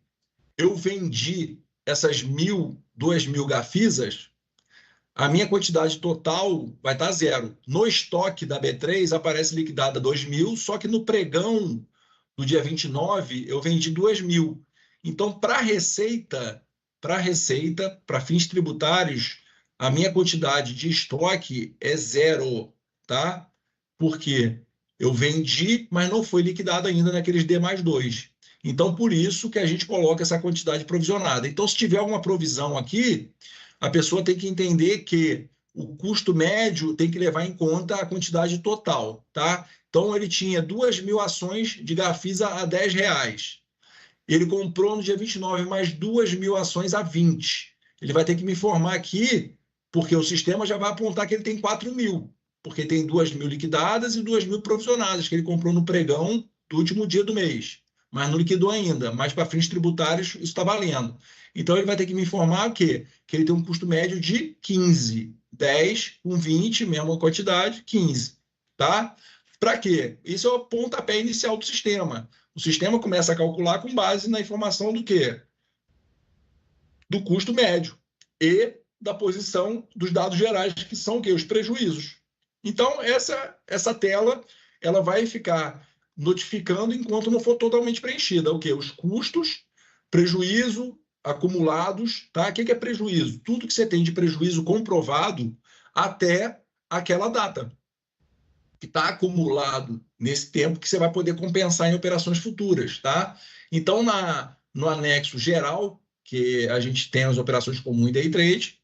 eu vendi essas 2.000 Gafisas, a minha quantidade total vai estar zero. No estoque da B3 aparece liquidada 2.000, só que no pregão do dia 29 eu vendi 2.000. Então, para receita, para fins tributários, a minha quantidade de estoque é zero, tá? Porque eu vendi, mas não foi liquidado ainda naqueles D+2. Então, por isso que a gente coloca essa quantidade provisionada. Então, se tiver alguma provisão aqui, a pessoa tem que entender que o custo médio tem que levar em conta a quantidade total, tá? Então, ele tinha 2.000 ações de Gafisa a R$10. Ele comprou no dia 29 mais 2.000 ações a 20. Ele vai ter que me informar aqui, porque o sistema já vai apontar que ele tem 4.000, porque tem 2.000 liquidadas e 2.000 provisionadas, que ele comprou no pregão do último dia do mês, mas não liquidou ainda. Mais para fins tributários, isso está valendo. Então, ele vai ter que me informar o quê? Que ele tem um custo médio de 15. 10 com 20, mesma quantidade, 15. Tá? Para quê? Isso é o pontapé inicial do sistema. O sistema começa a calcular com base na informação do quê? Do custo médio e da posição dos dados gerais, que são o quê? Os prejuízos. Então, essa tela ela vai ficar notificando enquanto não for totalmente preenchida. O quê? Os custos, prejuízo, acumulados, tá? O que é prejuízo? Tudo que você tem de prejuízo comprovado até aquela data, que está acumulado nesse tempo que você vai poder compensar em operações futuras, tá? Então, no anexo geral, que a gente tem as operações comum e day trade,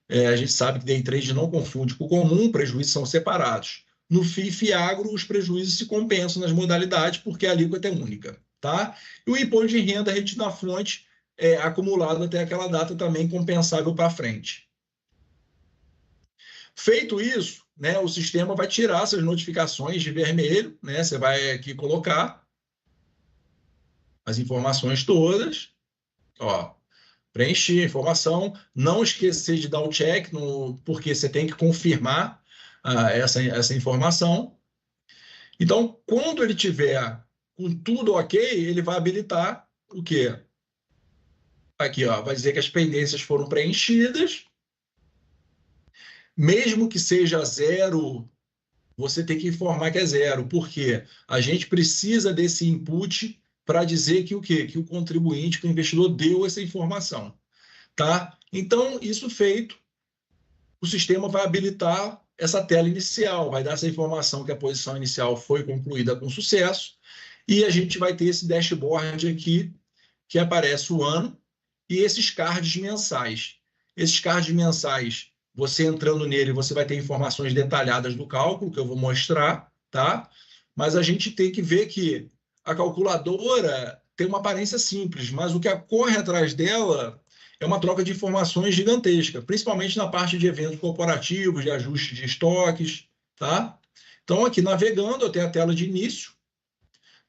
a gente sabe que day trade não confunde com o comum, prejuízos são separados. No FII e Agro, os prejuízos se compensam nas modalidades porque a alíquota é única, tá? E o imposto de renda retido na fonte é acumulado até aquela data também compensável para frente. Feito isso, né, o sistema vai tirar essas notificações de vermelho, né? Você vai aqui colocar as informações todas, ó, preencher a informação, não esquecer de dar o check, porque você tem que confirmar essa informação. Então, quando ele tiver com tudo ok, ele vai habilitar o quê? Aqui, ó, vai dizer que as pendências foram preenchidas. Mesmo que seja zero, você tem que informar que é zero, porque a gente precisa desse input para dizer que o quê? Que o contribuinte, que o investidor deu essa informação, tá? Então, isso feito, o sistema vai habilitar essa tela inicial, vai dar essa informação que a posição inicial foi concluída com sucesso, e a gente vai ter esse dashboard aqui, que aparece o ano, e esses cards mensais. Esses cards mensais, você entrando nele, você vai ter informações detalhadas do cálculo, que eu vou mostrar, tá? Mas a gente tem que ver que a calculadora tem uma aparência simples, mas o que ocorre atrás dela é uma troca de informações gigantesca, principalmente na parte de eventos corporativos, de ajuste de estoques, tá? Então, aqui navegando, eu tenho a tela de início,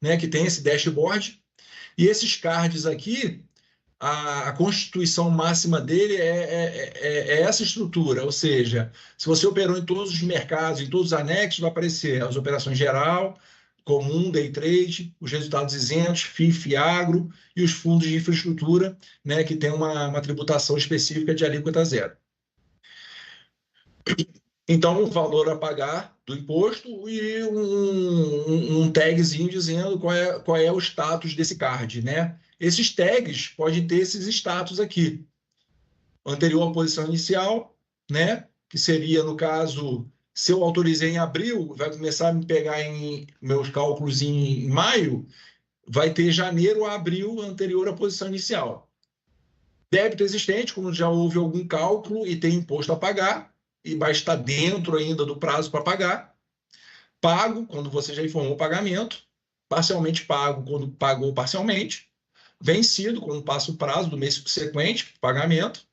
né, que tem esse dashboard, e esses cards aqui, a constituição máxima dele é essa estrutura, ou seja, se você operou em todos os mercados, em todos os anexos, vai aparecer as operações geral, comum, day trade, os resultados isentos, FII, Agro e os fundos de infraestrutura, né, que tem uma tributação específica de alíquota zero. Então, o valor a pagar do imposto e um tagzinho dizendo qual é o status desse card, né? Esses tags podem ter esses status aqui. Anterior à posição inicial, né? Que seria, no caso, se eu autorizei em abril, vai começar a me pegar em meus cálculos em maio, vai ter janeiro a abril anterior à posição inicial. Débito existente, quando já houve algum cálculo e tem imposto a pagar, e vai estar dentro ainda do prazo para pagar. Pago, quando você já informou o pagamento. Parcialmente pago, quando pagou parcialmente. Vencido, quando passa o prazo do mês subsequente, pagamento.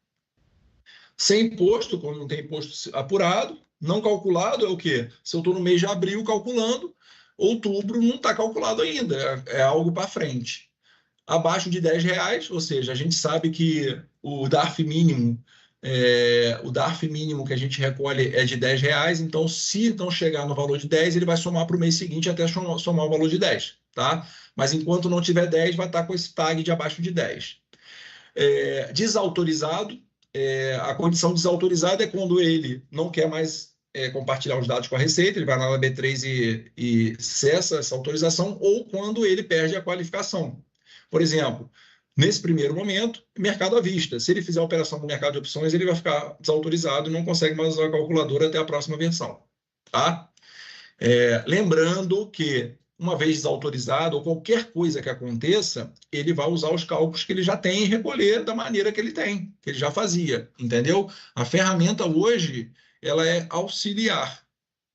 Sem imposto, quando não tem imposto apurado. Não calculado é o quê? Se eu estou no mês de abril calculando, outubro não está calculado ainda, é algo para frente. Abaixo de R$10, ou seja, a gente sabe que o DARF mínimo que a gente recolhe é de R$10, então se não chegar no valor de 10, ele vai somar para o mês seguinte até somar o valor de 10, tá? Mas enquanto não tiver 10, vai estar com esse tag de abaixo de 10. Desautorizado, a condição desautorizada é quando ele não quer mais compartilhar os dados com a Receita, ele vai na B3 e cessa essa autorização, ou quando ele perde a qualificação. Por exemplo, nesse primeiro momento, mercado à vista. Se ele fizer a operação no mercado de opções, ele vai ficar desautorizado e não consegue mais usar a calculadora até a próxima versão. Tá? Lembrando que, uma vez desautorizado, ou qualquer coisa que aconteça, ele vai usar os cálculos que ele já tem e recolher da maneira que ele tem, que ele já fazia, entendeu? A ferramenta hoje, ela é auxiliar.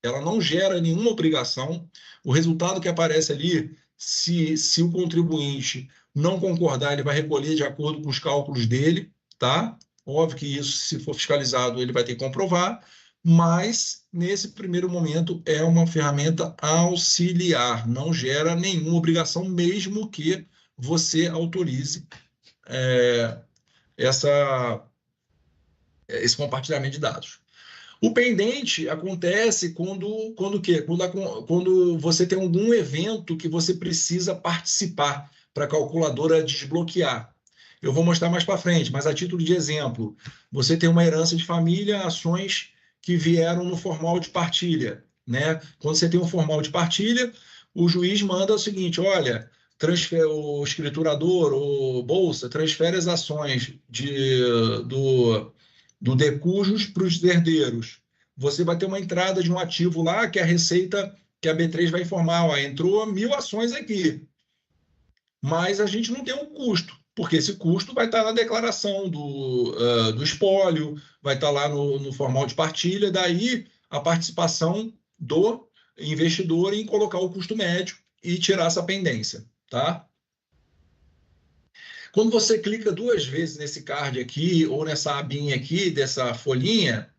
Ela não gera nenhuma obrigação. O resultado que aparece ali, se o contribuinte não concordar, ele vai recolher de acordo com os cálculos dele, tá? Óbvio que isso, se for fiscalizado, ele vai ter que comprovar, mas nesse primeiro momento é uma ferramenta auxiliar, não gera nenhuma obrigação, mesmo que você autorize esse compartilhamento de dados. O pendente acontece quando você tem algum evento que você precisa participar para a calculadora desbloquear. Eu vou mostrar mais para frente, mas a título de exemplo, você tem uma herança de família, ações que vieram no formal de partilha, né? Quando você tem um formal de partilha, o juiz manda o seguinte: olha, o escriturador ou bolsa transfere as ações do decujus para os herdeiros. Você vai ter uma entrada de um ativo lá que a Receita, que a B3 vai informar, ó, entrou 1.000 ações aqui, mas a gente não tem um custo, porque esse custo vai estar na declaração do espólio, vai estar lá no formal de partilha, daí a participação do investidor em colocar o custo médio e tirar essa pendência, tá? Quando você clica 2 vezes nesse card aqui, ou nessa abinha aqui, dessa folhinha,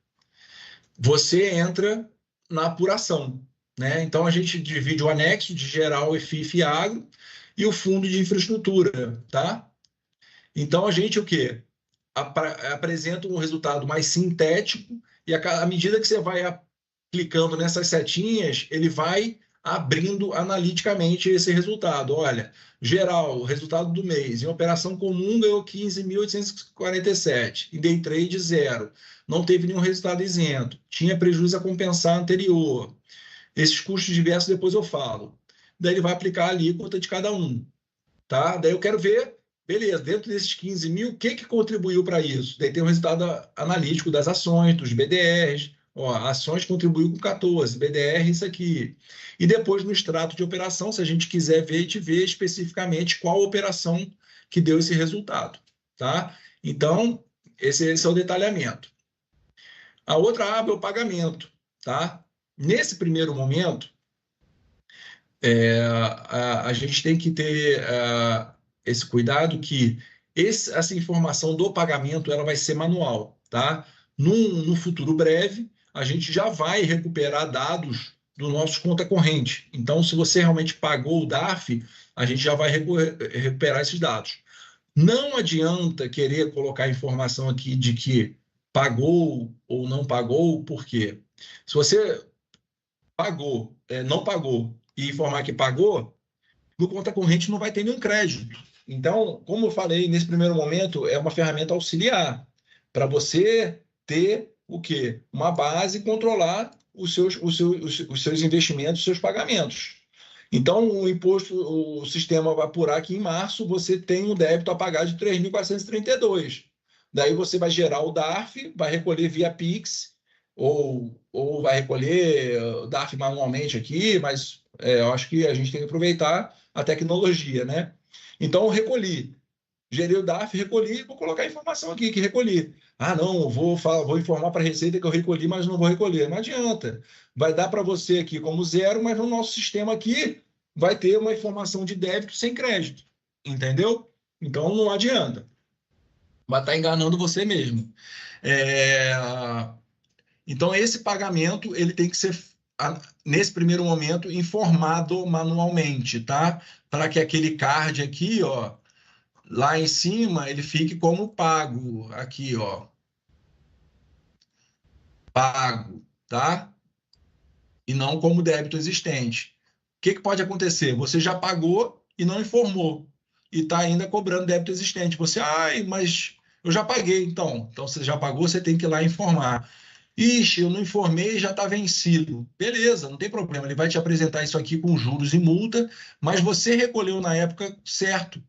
você entra na apuração, né? Então, a gente divide o anexo de geral, EFIF e agro, e o fundo de infraestrutura, tá? Então, a gente o quê? Apresenta um resultado mais sintético, e à medida que você vai clicando nessas setinhas, ele vai abrindo analiticamente esse resultado. Olha, geral, o resultado do mês, em operação comum ganhou 15.847, em day trade 0, não teve nenhum resultado isento, tinha prejuízo a compensar anterior. Esses custos diversos depois eu falo. Daí ele vai aplicar a alíquota de cada um, tá? Daí eu quero ver, beleza, dentro desses 15 mil, o que contribuiu para isso? Daí tem o resultado analítico das ações, dos BDRs. Ó, ações contribuiu com 14, BDR isso aqui. E depois no extrato de operação, se a gente quiser ver, a gente vê especificamente qual operação que deu esse resultado, tá? Então, esse é o detalhamento. A outra aba é o pagamento, tá? Nesse primeiro momento, a gente tem que ter esse cuidado que essa informação do pagamento ela vai ser manual, tá? No futuro breve, a gente já vai recuperar dados do nosso conta corrente. Então, se você realmente pagou o DARF, a gente já vai recuperar esses dados. Não adianta querer colocar informação aqui de que pagou ou não pagou, por quê? Se você pagou, não pagou e informar que pagou, no conta corrente não vai ter nenhum crédito. Então, como eu falei, nesse primeiro momento, é uma ferramenta auxiliar para você ter o quê? Uma base e controlar os seus investimentos, os seus pagamentos. Então, o sistema vai apurar que em março você tem um débito a pagar de 3.432. Daí você vai gerar o DARF, vai recolher via Pix, ou vai recolher o DARF manualmente aqui, mas eu acho que a gente tem que aproveitar a tecnologia, né? Então, eu recolhi. Gerei o DARF, recolhi, vou colocar a informação aqui que recolhi. Ah, não, vou informar para a Receita que eu recolhi, mas não vou recolher. Não adianta. Vai dar para você aqui como 0, mas no nosso sistema aqui vai ter uma informação de débito sem crédito. Entendeu? Então, não adianta. Vai estar enganando você mesmo. Então, esse pagamento ele tem que ser, nesse primeiro momento, informado manualmente, tá? Para que aquele card aqui, ó, lá em cima, ele fique como pago, aqui, ó. Pago, tá? E não como débito existente. O que pode acontecer? Você já pagou e não informou. E está ainda cobrando débito existente. Você, mas eu já paguei, então. Então, você já pagou, você tem que ir lá informar. Ixi, eu não informei, já está vencido. Beleza, não tem problema. Ele vai te apresentar isso aqui com juros e multa, mas você recolheu na época certo.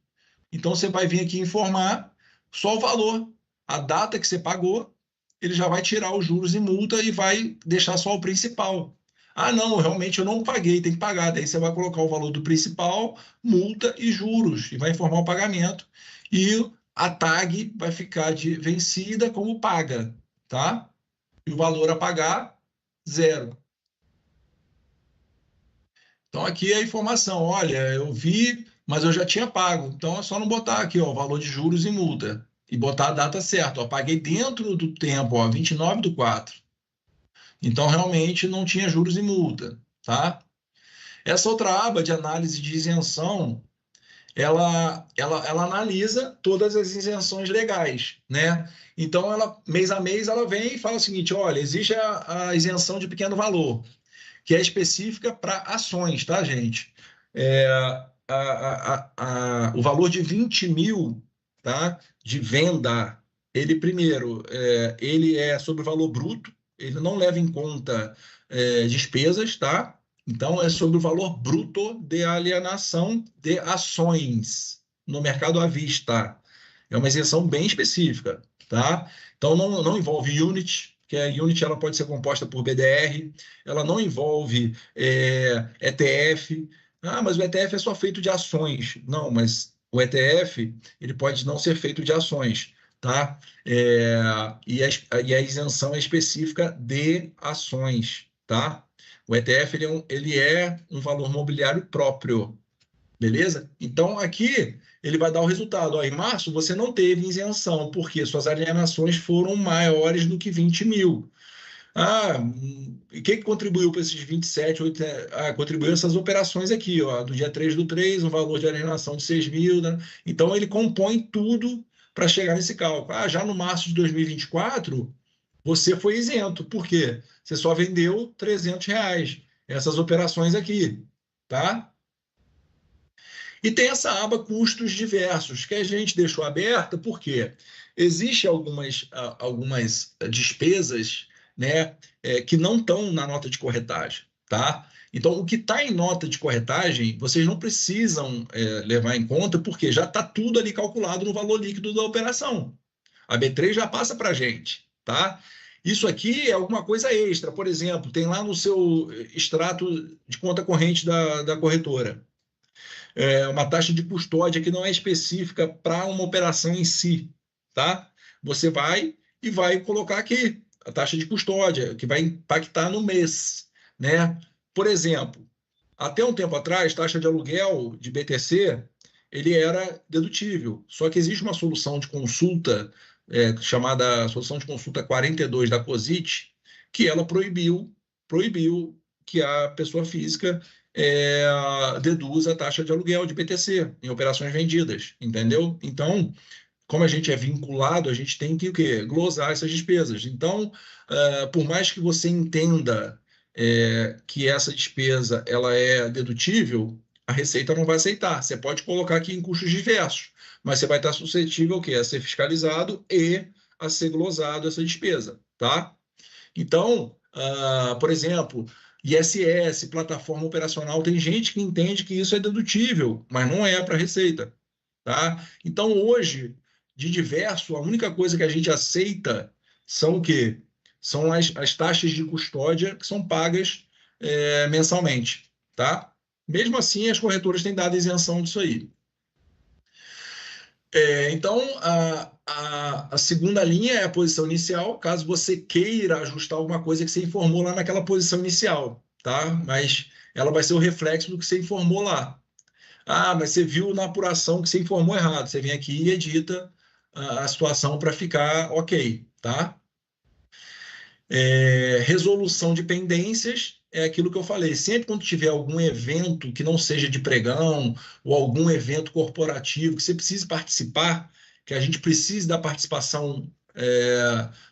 Então, você vai vir aqui informar só o valor. A data que você pagou, ele já vai tirar os juros e multa e vai deixar só o principal. Ah, não, realmente eu não paguei, tem que pagar. Daí você vai colocar o valor do principal, multa e juros, e vai informar o pagamento. E a tag vai ficar de vencida como paga, tá? e o valor a pagar, 0. Então, aqui é a informação. Olha, eu vi, mas eu já tinha pago. Então, é só não botar aqui, ó, o valor de juros e multa. E botar a data certa. Ó, paguei dentro do tempo, ó, 29/4. Então, realmente, não tinha juros e multa, tá? Essa outra aba de análise de isenção, ela analisa todas as isenções legais, né? Então, ela, mês a mês, ela vem e fala o seguinte, olha, existe a isenção de pequeno valor, que é específica para ações, tá, gente? O valor de 20 mil, tá, de venda, ele primeiro, ele é sobre o valor bruto, ele não leva em conta despesas, tá? Então, é sobre o valor bruto de alienação de ações no mercado à vista. É uma isenção bem específica, tá? Então, não envolve unit, que a unit ela pode ser composta por BDR, ela não envolve ETF. Ah, mas o ETF é só feito de ações. Não, mas o ETF ele pode não ser feito de ações, tá? E a isenção é específica de ações, tá? O ETF ele é um valor mobiliário próprio, beleza? Então, aqui ele vai dar o resultado. Ó, em março, você não teve isenção, porque suas alienações foram maiores do que 20 mil. E quem que contribuiu para esses 27? Contribuiu essas operações aqui, ó, do dia 3/3, um valor de alienação de 6 mil. Né? Então, ele compõe tudo para chegar nesse cálculo. Já no março de 2024, você foi isento. Por quê? Você só vendeu R$300. Essas operações aqui, tá? E tem essa aba custos diversos, que a gente deixou aberta porque existem algumas despesas, né, que não estão na nota de corretagem, tá? Então, o que está em nota de corretagem, vocês não precisam levar em conta, porque já está tudo ali calculado no valor líquido da operação. A B3 já passa para a gente, tá? Isso aqui é alguma coisa extra. Por exemplo, tem lá no seu extrato de conta corrente da corretora uma taxa de custódia que não é específica para uma operação em si, tá? Você vai colocar aqui a taxa de custódia, que vai impactar no mês, né? Por exemplo, até um tempo atrás, taxa de aluguel de BTC, ele era dedutível, só que existe uma solução de consulta, chamada solução de consulta 42 da COSIT, que ela proibiu que a pessoa física deduza a taxa de aluguel de BTC em operações vendidas, entendeu? Então, como a gente é vinculado, a gente tem que o quê? Glosar essas despesas. Então, por mais que você entenda que essa despesa ela é dedutível, a Receita não vai aceitar. Você pode colocar aqui em custos diversos, mas você vai estar suscetível ao quê? A ser fiscalizado e a ser glosado essa despesa, tá? Então, por exemplo, ISS, plataforma operacional, tem gente que entende que isso é dedutível, mas não é para a Receita, tá? Então, hoje, de diverso, a única coisa que a gente aceita são o quê? São as taxas de custódia que são pagas mensalmente, tá? Mesmo assim, as corretoras têm dado isenção disso aí. Então, a segunda linha é a posição inicial, caso você queira ajustar alguma coisa que você informou lá naquela posição inicial, tá? Mas ela vai ser o reflexo do que você informou lá. Mas você viu na apuração que você informou errado. Você vem aqui e edita a situação para ficar ok, tá? Resolução de pendências é aquilo que eu falei. Sempre quando tiver algum evento que não seja de pregão ou algum evento corporativo que você precise participar, que a gente precise da participação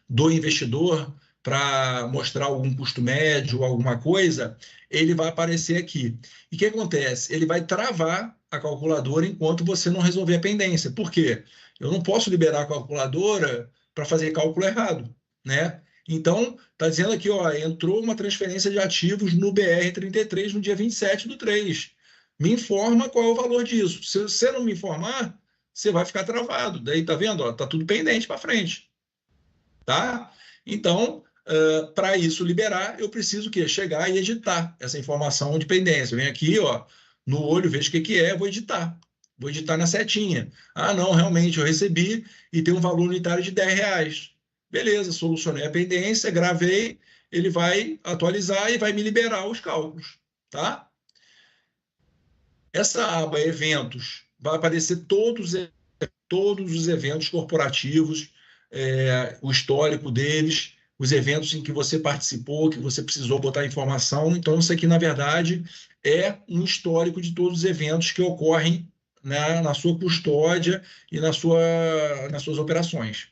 do investidor para mostrar algum custo médio ou alguma coisa, ele vai aparecer aqui. E o que acontece? Ele vai travar a calculadora enquanto você não resolver a pendência. Por quê? Eu não posso liberar a calculadora para fazer cálculo errado, né? Então, está dizendo aqui, ó, entrou uma transferência de ativos no BR33 no dia 27/3. Me informa qual é o valor disso. Se você não me informar, você vai ficar travado. Daí, tá vendo? Ó, tá tudo pendente para frente. Tá? Então, para isso liberar, eu preciso que chegar e editar essa informação de pendência. Eu venho aqui, ó, no olho, vejo o que é, vou editar. Vou editar na setinha. Não, realmente, eu recebi e tem um valor unitário de R$10. Beleza, solucionei a pendência, gravei, ele vai atualizar e vai me liberar os cálculos, tá? Essa aba eventos vai aparecer todos os eventos corporativos, o histórico deles, os eventos em que você participou, que você precisou botar informação. Então, isso aqui, na verdade, é um histórico de todos os eventos que ocorrem na sua custódia e nas suas operações.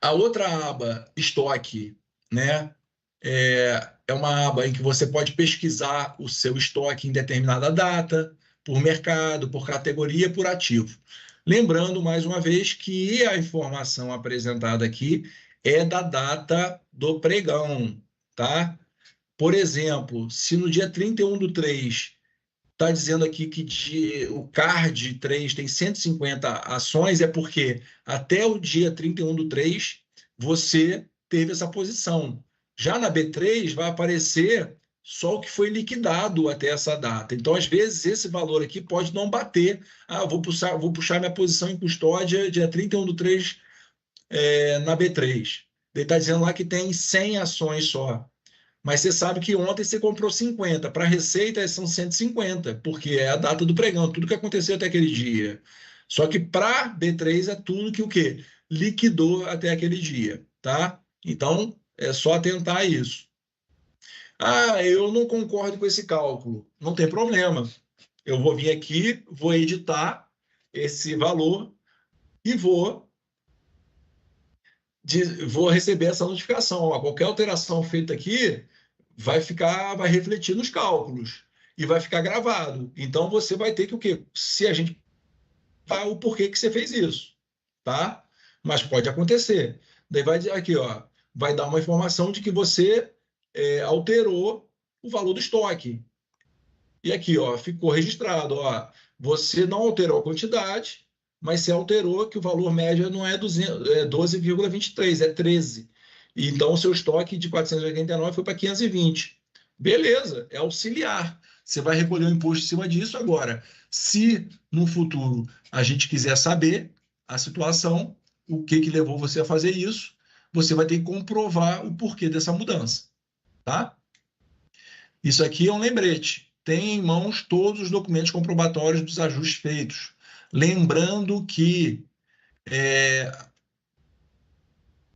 A outra aba, estoque, né? É uma aba em que você pode pesquisar o seu estoque em determinada data, por mercado, por categoria, por ativo. Lembrando, mais uma vez, que a informação apresentada aqui é da data do pregão, tá? Por exemplo, se no dia 31/3 está dizendo aqui que o CARD 3 tem 150 ações, é porque até o dia 31/3 você teve essa posição. Já na B3 vai aparecer só o que foi liquidado até essa data. Então, às vezes, esse valor aqui pode não bater. Vou puxar minha posição em custódia dia 31/3 na B3. Ele está dizendo lá que tem 100 ações só. Mas você sabe que ontem você comprou 50. Para a Receita são 150, porque é a data do pregão, tudo que aconteceu até aquele dia. Só que para B3 é tudo que o quê? Liquidou até aquele dia, tá? Então, é só atentar a isso. Eu não concordo com esse cálculo. Não tem problema. Eu vou vir aqui, vou editar esse valor e vou receber essa notificação. Qualquer alteração feita aqui vai refletir nos cálculos e vai ficar gravado. Então, você vai ter que o quê? Se a gente falar o porquê que você fez isso, tá? Mas pode acontecer. Daí vai aqui, ó, vai dar uma informação de que você alterou o valor do estoque. E aqui, ó, ficou registrado, ó, você não alterou a quantidade, mas você alterou que o valor médio não é 12,23, é 13. Então, o seu estoque de 489 foi para 520. Beleza, é auxiliar. Você vai recolher o imposto em cima disso agora. Se no futuro a gente quiser saber a situação, o que levou você a fazer isso, você vai ter que comprovar o porquê dessa mudança, tá? Isso aqui é um lembrete. Tem em mãos todos os documentos comprobatórios dos ajustes feitos. Lembrando que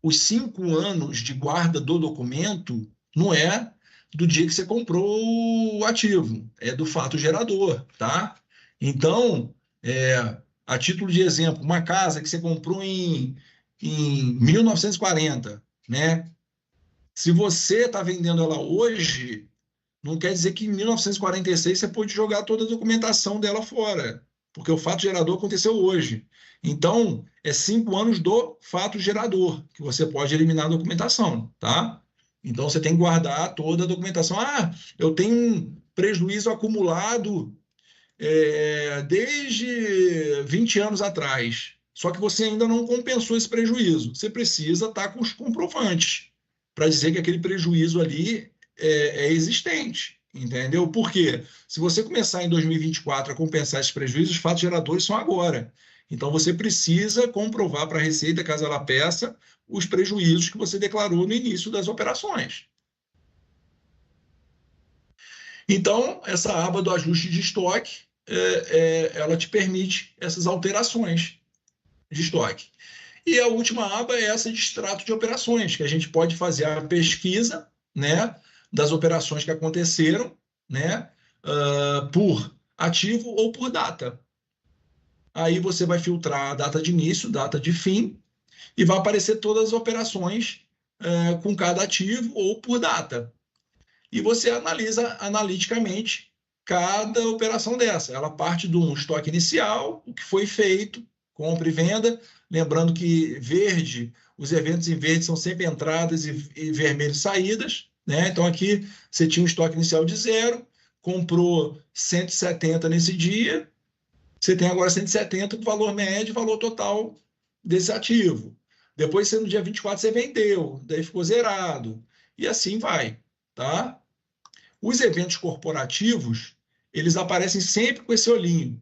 os 5 anos de guarda do documento não é do dia que você comprou o ativo, é do fato gerador, tá? Então, a título de exemplo, uma casa que você comprou em 1940, né? Se você está vendendo ela hoje, não quer dizer que em 1946 você pôde jogar toda a documentação dela fora, porque o fato gerador aconteceu hoje. Então, é 5 anos do fato gerador, que você pode eliminar a documentação, tá? Então, você tem que guardar toda a documentação. Eu tenho um prejuízo acumulado desde 20 anos atrás, só que você ainda não compensou esse prejuízo. Você precisa estar com os comprovantes para dizer que aquele prejuízo ali é existente, entendeu? Por quê? Se você começar em 2024 a compensar esses prejuízos, os fatos geradores são agora. Então, você precisa comprovar para a Receita, caso ela peça, os prejuízos que você declarou no início das operações. Então, essa aba do ajuste de estoque, ela te permite essas alterações de estoque. E a última aba é essa de extrato de operações, que a gente pode fazer a pesquisa, né, das operações que aconteceram, né, por ativo ou por data. Aí você vai filtrar a data de início, data de fim, e vai aparecer todas as operações com cada ativo ou por data. E você analisa analiticamente cada operação dessa. Ela parte de um estoque inicial, o que foi feito, compra e venda. Lembrando que verde, os eventos em verde são sempre entradas e vermelho saídas, né? Então aqui você tinha um estoque inicial de 0, comprou 170 nesse dia, você tem agora 170 do valor médio, valor total desse ativo. Depois, no dia 24, você vendeu, daí ficou zerado. E assim vai, tá? Os eventos corporativos, eles aparecem sempre com esse olhinho,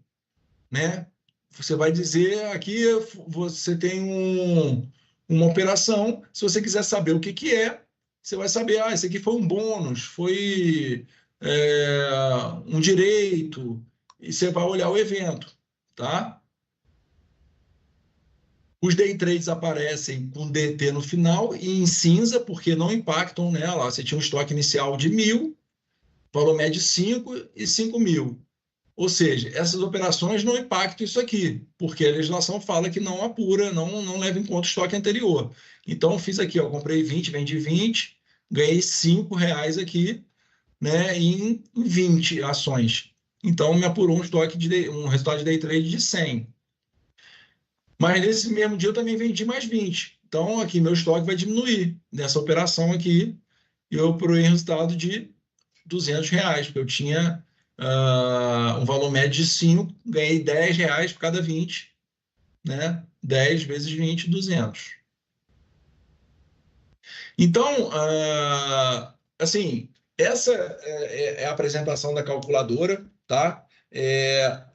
né? Você vai dizer aqui, você tem uma operação. Se você quiser saber o que é, você vai saber, esse aqui foi um bônus, foi um direito, e você vai olhar o evento, tá? Os day trades aparecem com DT no final e em cinza, porque não impactam nela. Você tinha um estoque inicial de 1.000, valor médio 5 e 5.000. Ou seja, essas operações não impactam isso aqui, porque a legislação fala que não apura, não leva em conta o estoque anterior. Então, eu fiz aqui, comprei 20, vendi 20, ganhei R$5 aqui, né, em 20 ações. Então, me apurou um resultado de day trade de 100. Mas nesse mesmo dia eu também vendi mais 20. Então, aqui meu estoque vai diminuir. Nessa operação aqui, eu apurei um resultado de R$200, porque eu tinha um valor médio de 5, ganhei R$10 por cada 20, né? 10 vezes 20, 200. Então, assim, essa é a apresentação da calculadora, tá?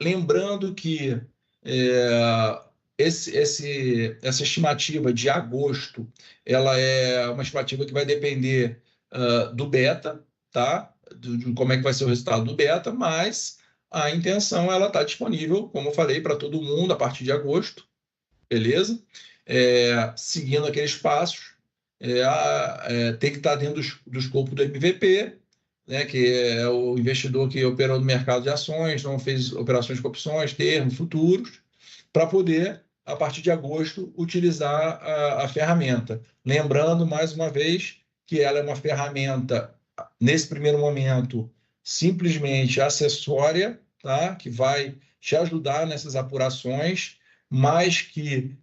Lembrando que essa estimativa de agosto, ela é uma estimativa que vai depender do beta, tá? De como é que vai ser o resultado do beta, mas a intenção ela está disponível, como eu falei, para todo mundo a partir de agosto, beleza? Seguindo aqueles passos, tem que estar dentro do escopo do MVP, né, que é o investidor que operou no mercado de ações, não fez operações com opções, termos, futuros, para poder, a partir de agosto, utilizar a ferramenta. Lembrando, mais uma vez, que ela é uma ferramenta, nesse primeiro momento, simplesmente acessória, tá? Que vai te ajudar nessas apurações, mas que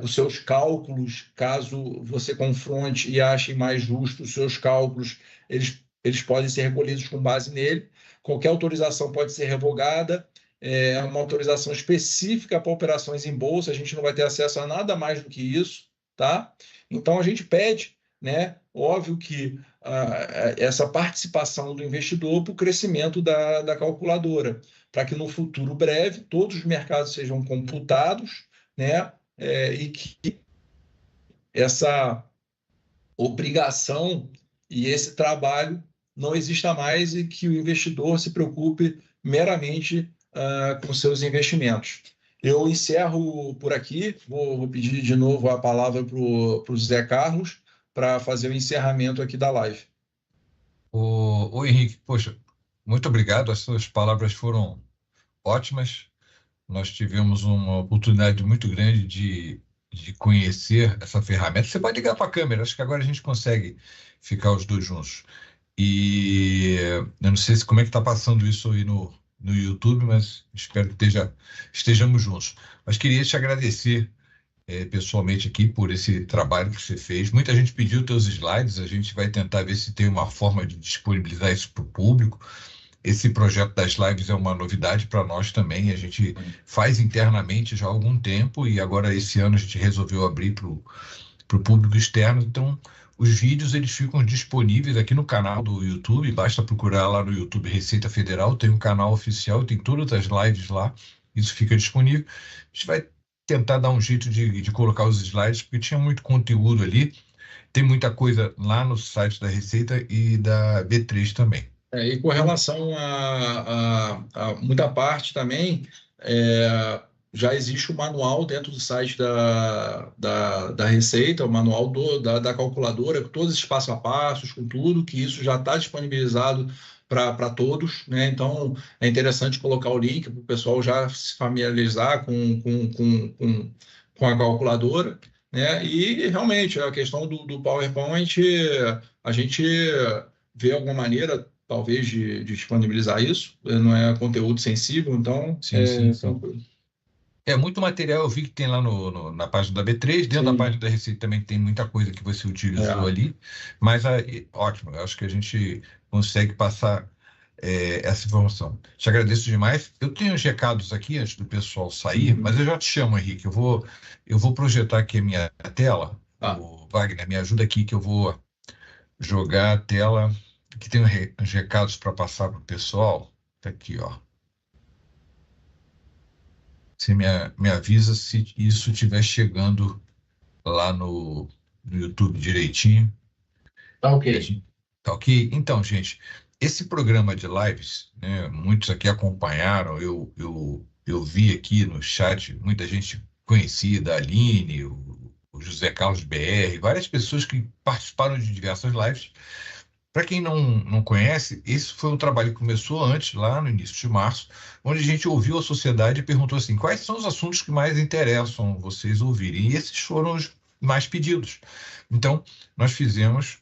os seus cálculos, caso você confronte e ache mais justo os seus cálculos, eles podem ser recolhidos com base nele. Qualquer autorização pode ser revogada, uma autorização específica para operações em bolsa, a gente não vai ter acesso a nada mais do que isso, tá? Então, a gente pede, né, óbvio que essa participação do investidor para o crescimento da calculadora, para que no futuro breve todos os mercados sejam computados, né, e que essa obrigação e esse trabalho não exista mais e que o investidor se preocupe meramente com seus investimentos. Eu encerro por aqui, vou pedir de novo a palavra para o Zé Carlos para fazer o encerramento aqui da live. Ô Henrique, poxa, muito obrigado, as suas palavras foram ótimas. Nós tivemos uma oportunidade muito grande de conhecer essa ferramenta. Você pode ligar para a câmera, acho que agora a gente consegue ficar os dois juntos. E eu não sei como é que está passando isso aí no YouTube, mas espero que estejamos juntos. Mas queria te agradecer pessoalmente aqui por esse trabalho que você fez. Muita gente pediu teus slides, a gente vai tentar ver se tem uma forma de disponibilizar isso para o público. Esse projeto das lives é uma novidade para nós também, a gente faz internamente já há algum tempo e agora esse ano a gente resolveu abrir para o público externo, então os vídeos eles ficam disponíveis aqui no canal do YouTube, basta procurar lá no YouTube Receita Federal, tem um canal oficial, tem todas as lives lá, isso fica disponível. A gente vai tentar dar um jeito de colocar os slides, porque tinha muito conteúdo ali, tem muita coisa lá no site da Receita e da B3 também. E com relação a muita parte também, já existe o manual dentro do site da Receita, o manual da calculadora, com todos esses passo a passos, com tudo, que isso já está disponibilizado para todos, né? Então, é interessante colocar o link para o pessoal já se familiarizar com a calculadora, né? E, realmente, a questão do PowerPoint, a gente vê alguma maneira, talvez, de disponibilizar isso, não é conteúdo sensível, então... Sim. Muito material, eu vi que tem lá na página da B3, dentro da página da Receita também tem muita coisa que você utilizou ali, mas ótimo, eu acho que a gente consegue passar essa informação. Te agradeço demais. Eu tenho os recados aqui antes do pessoal sair, mas eu já te chamo, Henrique, eu vou projetar aqui a minha tela. O Wagner, me ajuda aqui que eu vou jogar a tela, que tem uns recados para passar para o pessoal. Tá aqui, ó. Você me avisa se isso estiver chegando lá no YouTube direitinho. Tá ok. Tá ok? Então, gente, esse programa de lives, né, muitos aqui acompanharam, eu vi aqui no chat muita gente conhecida, a Aline, o José Carlos BR, várias pessoas que participaram de diversas lives. Para quem não conhece, esse foi um trabalho que começou antes, lá no início de março, onde a gente ouviu a sociedade e perguntou assim, quais são os assuntos que mais interessam vocês ouvirem? E esses foram os mais pedidos. Então, nós fizemos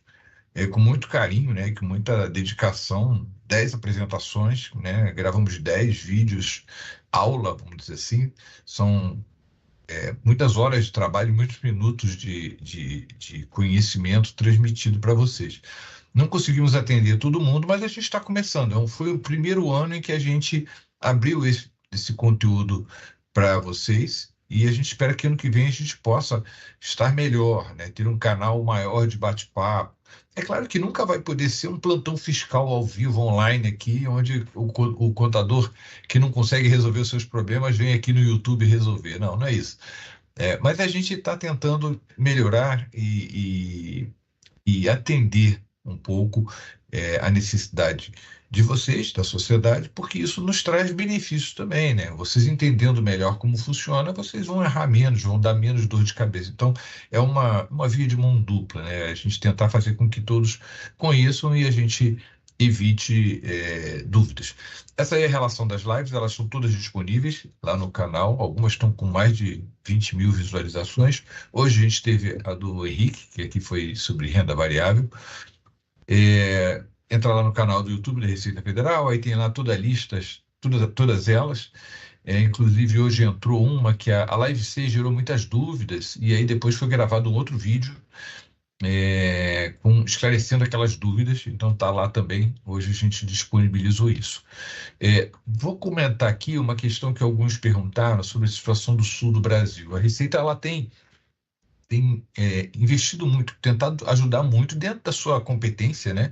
com muito carinho, né, e com muita dedicação, 10 apresentações, né, gravamos 10 vídeos, aula, vamos dizer assim, são muitas horas de trabalho, muitos minutos de conhecimento transmitido para vocês. Não conseguimos atender todo mundo, mas a gente está começando. Foi o primeiro ano em que a gente abriu esse conteúdo para vocês e a gente espera que ano que vem a gente possa estar melhor, né? Ter um canal maior de bate-papo. É claro que nunca vai poder ser um plantão fiscal ao vivo, online aqui, onde o contador que não consegue resolver os seus problemas vem aqui no YouTube resolver. Não, não é isso. Mas a gente está tentando melhorar e atender um pouco a necessidade de vocês, da sociedade, porque isso nos traz benefícios também, né? Vocês entendendo melhor como funciona, vocês vão errar menos, vão dar menos dor de cabeça. Então, é uma via de mão dupla, né? A gente tentar fazer com que todos conheçam e a gente evite dúvidas. Essa aí é a relação das lives, elas são todas disponíveis lá no canal, algumas estão com mais de 20 mil visualizações. Hoje a gente teve a do Henrique, que aqui foi sobre renda variável. Entra lá no canal do YouTube da Receita Federal, aí tem lá todas as listas, todas elas. Inclusive hoje entrou uma que a Live C gerou muitas dúvidas, e aí depois foi gravado um outro vídeo esclarecendo aquelas dúvidas, então está lá também, hoje a gente disponibilizou isso. Vou comentar aqui uma questão que alguns perguntaram sobre a situação do sul do Brasil. A Receita ela tem investido muito, tentado ajudar muito dentro da sua competência, né?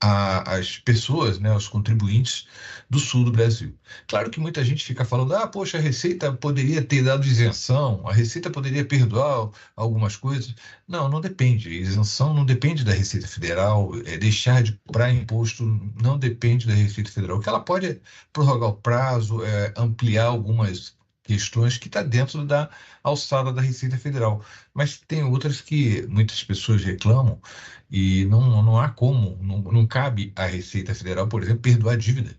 As pessoas, né, os contribuintes do sul do Brasil. Claro que muita gente fica falando, poxa, a Receita poderia ter dado isenção, a Receita poderia perdoar algumas coisas. Não, não depende. A isenção não depende da Receita Federal, deixar de cobrar imposto não depende da Receita Federal. O que ela pode é prorrogar o prazo, ampliar algumas questões que está dentro da alçada da Receita Federal. Mas tem outras que muitas pessoas reclamam e não há como, não cabe à Receita Federal, por exemplo, perdoar dívidas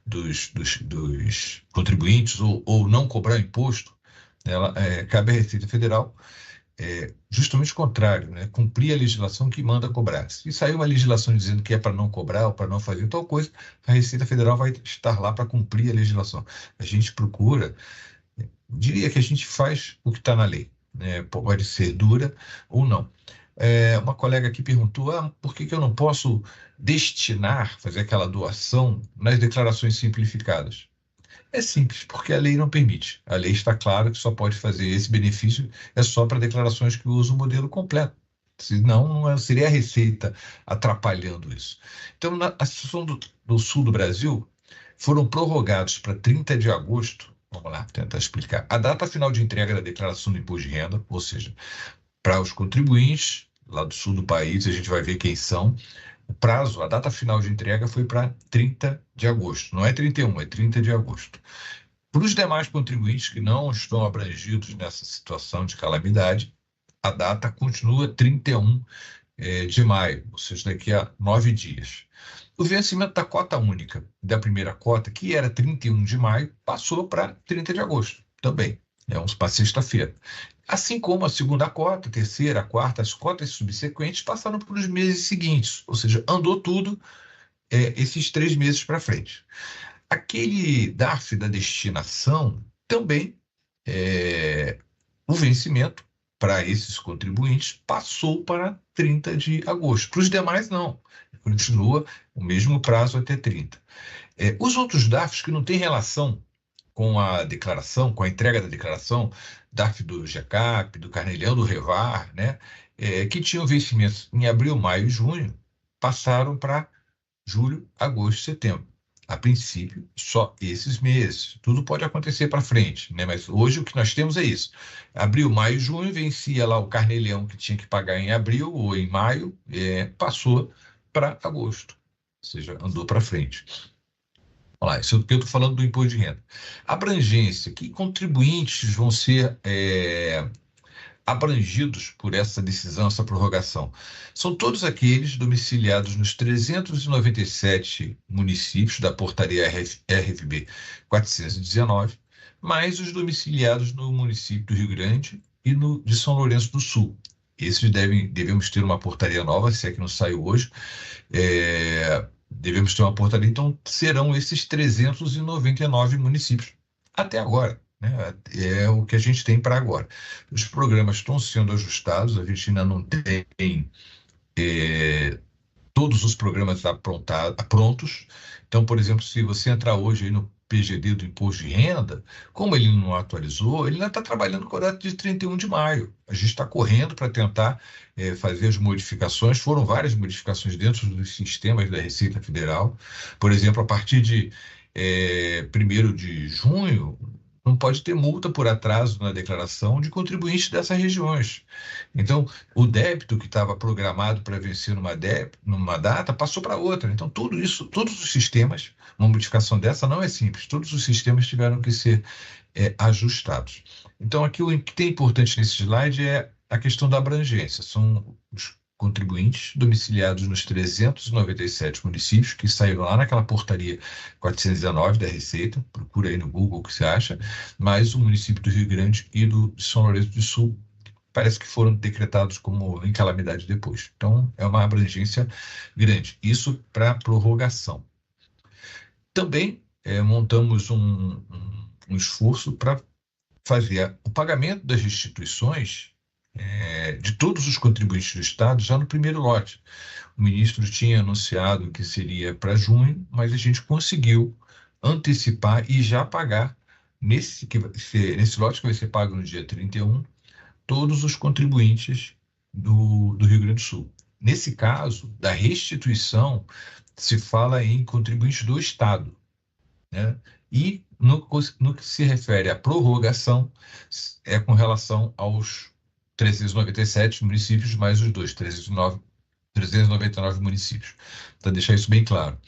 dos contribuintes ou não cobrar imposto. Cabe à Receita Federal justamente o contrário, né? Cumprir a legislação que manda cobrar. Se sair uma legislação dizendo que é para não cobrar ou para não fazer tal coisa, a Receita Federal vai estar lá para cumprir a legislação. A gente procura, diria que a gente faz o que está na lei, né? Pode ser dura ou não. Uma colega aqui perguntou, por que eu não posso fazer aquela doação nas declarações simplificadas? É simples, porque a lei não permite. A lei está clara que só pode fazer esse benefício só para declarações que usam o modelo completo. Senão, não seria a Receita atrapalhando isso. Então, a situação do sul do Brasil foram prorrogados para 30 de agosto, vamos lá, tentar explicar, a data final de entrega da declaração do imposto de renda, ou seja, para os contribuintes lá do sul do país, a gente vai ver quem são. O prazo, a data final de entrega foi para 30 de agosto. Não é 31, é 30 de agosto. Para os demais contribuintes que não estão abrangidos nessa situação de calamidade, a data continua 31 de maio, ou seja, daqui a 9 dias. O vencimento da cota única, da primeira cota, que era 31 de maio, passou para 30 de agosto também. Para sexta-feira. Assim como a segunda cota, a terceira, a quarta, as cotas subsequentes passaram para os meses seguintes, ou seja, andou tudo esses 3 meses para frente. Aquele DARF da destinação também, o vencimento para esses contribuintes passou para 30 de agosto. Para os demais, não. Continua o mesmo prazo até 30. Os outros DARFs que não têm relação com a declaração, com a entrega da declaração, DARF do GECAP, do Carnelhão, do Revar, né, que tinham vencimentos em abril, maio e junho, passaram para julho, agosto e setembro. a princípio, só esses meses. Tudo pode acontecer para frente, né? Mas hoje o que nós temos é isso. Abril, maio, junho, vencia lá o carnê-leão que tinha que pagar em abril ou em maio, passou para agosto, ou seja, andou para frente. Olha lá, isso é o que eu estou falando do imposto de renda. Abrangência, que contribuintes vão ser abrangidos por essa decisão, essa prorrogação? São todos aqueles domiciliados nos 397 municípios da portaria RFB 419, mais os domiciliados no município do Rio Grande e de São Lourenço do Sul. Esses devemos ter uma portaria nova, se é que não saiu hoje, devemos ter uma portaria, então serão esses 399 municípios até agora. É o que a gente tem para agora. Os programas estão sendo ajustados, a gente ainda não tem todos os programas prontos. Então, por exemplo, se você entrar hoje aí no PGD do Imposto de Renda, como ele não atualizou, ele ainda está trabalhando com a data de 31 de maio. A gente está correndo para tentar fazer as modificações. Foram várias modificações dentro dos sistemas da Receita Federal. Por exemplo, a partir de 1º de junho, não pode ter multa por atraso na declaração de contribuintes dessas regiões. Então, o débito que estava programado para vencer numa data passou para outra. Então, tudo isso, todos os sistemas, uma modificação dessa não é simples, todos os sistemas tiveram que ser ajustados. Então, aqui o que tem importante nesse slide é a questão da abrangência. São os contribuintes domiciliados nos 397 municípios que saíram lá naquela portaria 419 da Receita, procura aí no Google o que você acha, mas o município do Rio Grande e do São Lourenço do Sul parece que foram decretados como em calamidade depois. Então, é uma abrangência grande. Isso para prorrogação. Também montamos um esforço para fazer o pagamento das restituições de todos os contribuintes do Estado já no primeiro lote. O ministro tinha anunciado que seria para junho, mas a gente conseguiu antecipar e já pagar nesse lote que vai ser pago no dia 31, todos os contribuintes do Rio Grande do Sul. Nesse caso, da restituição, se fala em contribuintes do Estado, né? E no que se refere à prorrogação, é com relação aos 397 municípios, mais os dois, 399 municípios. Para deixar isso bem claro.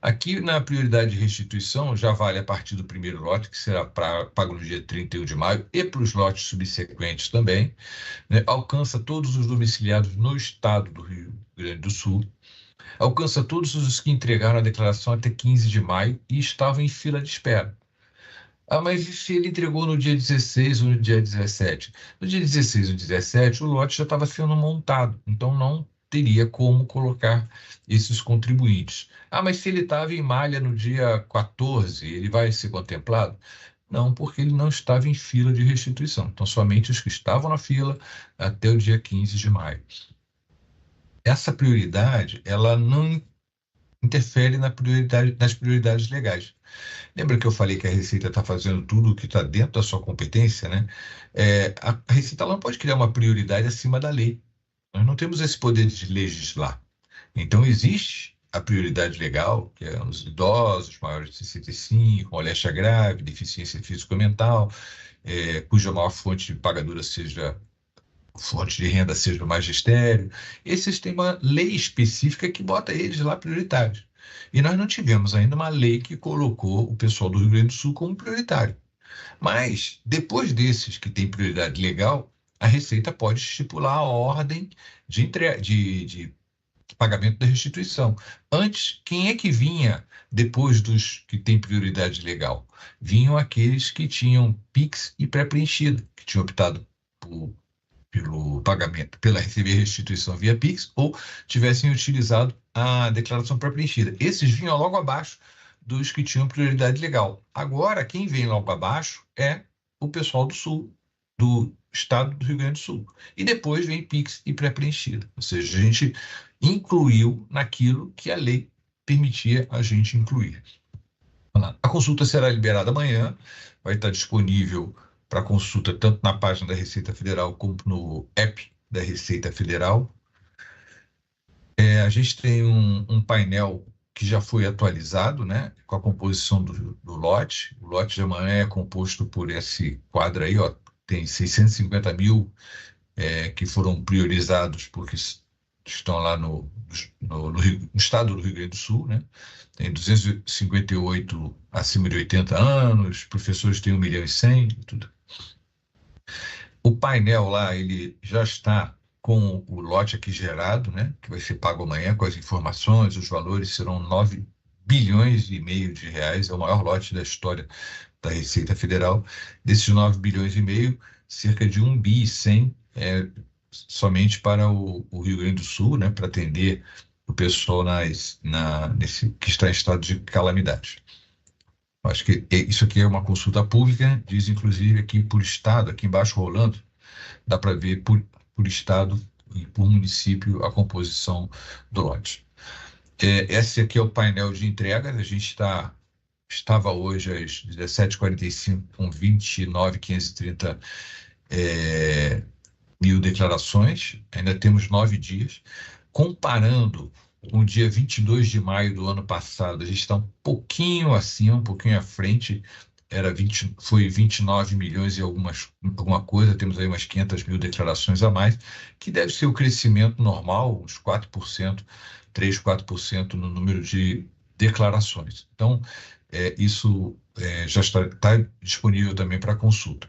Aqui, na prioridade de restituição, já vale a partir do primeiro lote, que será pago no dia 31 de maio, e para os lotes subsequentes também, né? Alcança todos os domiciliados no estado do Rio Grande do Sul, alcança todos os que entregaram a declaração até 15 de maio e estavam em fila de espera. Mas e se ele entregou no dia 16 ou no dia 17? No dia 16 ou 17, o lote já estava sendo montado, então não teria como colocar esses contribuintes. Mas se ele estava em malha no dia 14, ele vai ser contemplado? Não, porque ele não estava em fila de restituição. Então, somente os que estavam na fila até o dia 15 de maio. Essa prioridade, ela não interfere nas prioridades legais. Lembra que eu falei que a Receita está fazendo tudo o que está dentro da sua competência, né? A Receita não pode criar uma prioridade acima da lei. Nós não temos esse poder de legislar. Então, existe a prioridade legal, que é os idosos maiores de 65, moléstia grave, deficiência físico-mental, cuja maior fonte de pagadura seja fonte de renda seja o magistério. Esses têm uma lei específica que bota eles lá prioritários. E nós não tivemos ainda uma lei que colocou o pessoal do Rio Grande do Sul como prioritário. Mas, depois desses que têm prioridade legal, a Receita pode estipular a ordem de pagamento da restituição. Antes, quem é que vinha depois dos que têm prioridade legal? Vinham aqueles que tinham PIX e pré-preenchido, que tinham optado pelo pagamento, pela receber restituição via PIX, ou tivessem utilizado a declaração pré-preenchida. Esses vinham logo abaixo dos que tinham prioridade legal. Agora, quem vem logo abaixo é o pessoal do Sul, do estado do Rio Grande do Sul. E depois vem PIX e pré-preenchida. Ou seja, a gente incluiu naquilo que a lei permitia a gente incluir. A consulta será liberada amanhã, vai estar disponível para consulta tanto na página da Receita Federal como no app da Receita Federal. A gente tem um painel que já foi atualizado, né, com a composição do lote. O lote de amanhã é composto por esse quadro aí, ó, tem 650 mil que foram priorizados porque estão lá no estado do Rio Grande do Sul, né? Tem 258 acima de 80 anos, professores têm 1.100.000 e tudo. O painel lá, ele já está com o lote aqui gerado, né? Que vai ser pago amanhã com as informações, os valores serão 9,5 bilhões de reais, é o maior lote da história da Receita Federal. Desses 9,5 bilhões, cerca de 1,1 bilhão somente para o Rio Grande do Sul, né, para atender o pessoal que está em estado de calamidade. Acho que isso aqui é uma consulta pública, diz inclusive aqui por estado, aqui embaixo rolando, dá para ver por estado e por município a composição do lote. Esse aqui é o painel de entregas, a gente estava hoje às 17h45 com 29.530 mil declarações, ainda temos 9 dias. Comparando com o dia 22 de maio do ano passado, a gente está um pouquinho acima, um pouquinho à frente, foi 29 milhões e alguma coisa, temos aí umas 500 mil declarações a mais, que deve ser o crescimento normal, uns 4%, 3%, 4% no número de declarações. Então, isso já está disponível também para consulta.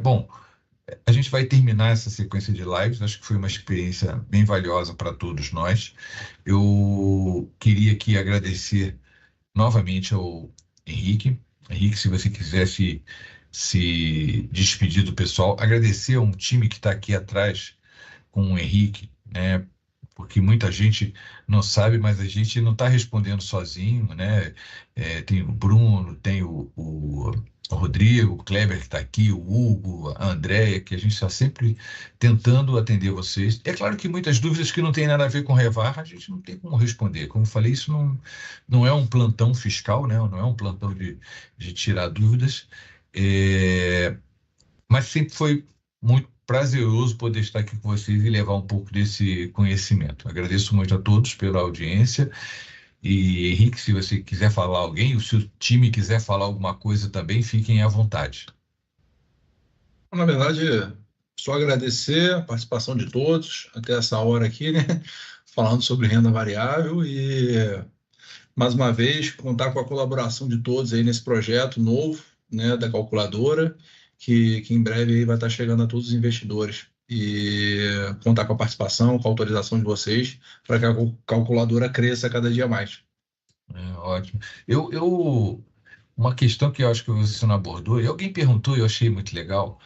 Bom, a gente vai terminar essa sequência de lives, acho que foi uma experiência bem valiosa para todos nós. Eu queria aqui agradecer novamente ao Henrique. Henrique, se você quiser se despedir do pessoal, agradecer a um time que está aqui atrás com o Henrique, né? Porque muita gente não sabe, mas a gente não está respondendo sozinho, né? Tem o Bruno, tem o Rodrigo, o Kleber que está aqui, o Hugo, a Andréia, que a gente está sempre tentando atender vocês. É claro que muitas dúvidas que não tem nada a ver com Revar, a gente não tem como responder. Como eu falei, isso não é um plantão fiscal, né? Não é um plantão de tirar dúvidas, mas sempre foi muito prazeroso poder estar aqui com vocês e levar um pouco desse conhecimento. Agradeço muito a todos pela audiência. E, Henrique, se você quiser falar alguém, o seu time quiser falar alguma coisa também, fiquem à vontade. Na verdade, só agradecer a participação de todos até essa hora aqui, né? Falando sobre renda variável e, mais uma vez, contar com a colaboração de todos aí nesse projeto novo, né, da calculadora, que em breve vai estar chegando a todos os investidores. E contar com a participação, com a autorização de vocês, para que a calculadora cresça cada dia mais. Ótimo. Uma questão que eu acho que você não abordou, e alguém perguntou e eu achei muito legal,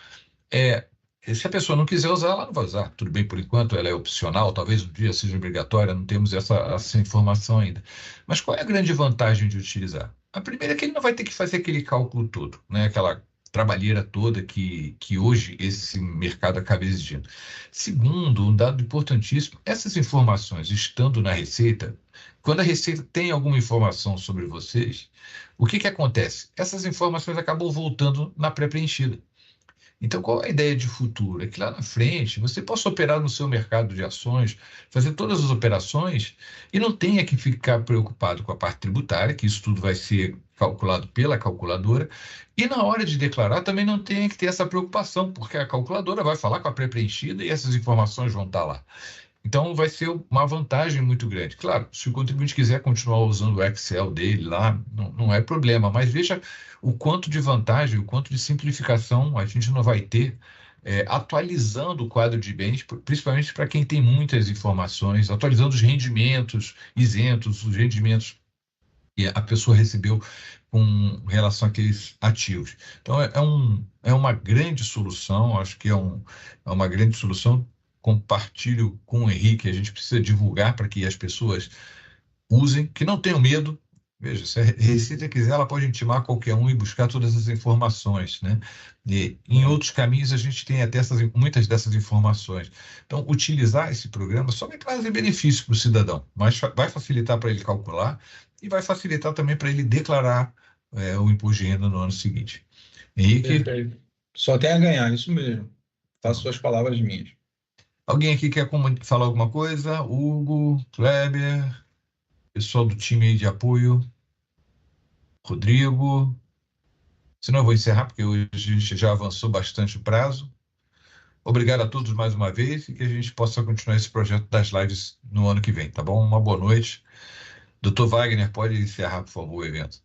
se a pessoa não quiser usar, ela não vai usar. Tudo bem, por enquanto ela é opcional, talvez um dia seja obrigatória, não temos essa informação ainda. Mas qual é a grande vantagem de utilizar? A primeira é que ele não vai ter que fazer aquele cálculo todo, né? Aquela trabalheira toda que hoje esse mercado acaba exigindo. Segundo, um dado importantíssimo, essas informações estando na Receita, quando a Receita tem alguma informação sobre vocês, o que acontece? Essas informações acabam voltando na pré-preenchida. Então, qual é a ideia de futuro? É que lá na frente você possa operar no seu mercado de ações, fazer todas as operações e não tenha que ficar preocupado com a parte tributária, que isso tudo vai ser calculado pela calculadora, e na hora de declarar também não tenha que ter essa preocupação, porque a calculadora vai falar com a pré-preenchida e essas informações vão estar lá. Então, vai ser uma vantagem muito grande. Claro, se o contribuinte quiser continuar usando o Excel dele lá, não é problema, mas veja o quanto de vantagem, o quanto de simplificação a gente não vai ter atualizando o quadro de bens, principalmente para quem tem muitas informações, atualizando os rendimentos isentos, os rendimentos que a pessoa recebeu com relação àqueles ativos. Então, é uma grande solução, acho que é uma grande solução. Compartilho com o Henrique, a gente precisa divulgar para que as pessoas usem, que não tenham medo. Veja, se a Receita quiser, ela pode intimar qualquer um e buscar todas as informações, né? E em outros caminhos a gente tem até muitas dessas informações. Então, utilizar esse programa só vai trazer benefício para o cidadão, mas vai facilitar para ele calcular e vai facilitar também para ele declarar o imposto de renda no ano seguinte. Henrique? Perfeito. Só tem a ganhar, isso mesmo. Faço suas palavras minhas. Alguém aqui quer falar alguma coisa? Hugo, Kleber? Pessoal do time aí de apoio. Rodrigo. Senão eu vou encerrar, porque hoje a gente já avançou bastante o prazo. Obrigado a todos mais uma vez e que a gente possa continuar esse projeto das lives no ano que vem, tá bom? Uma boa noite. Dr. Wagner, pode encerrar, por favor, o evento.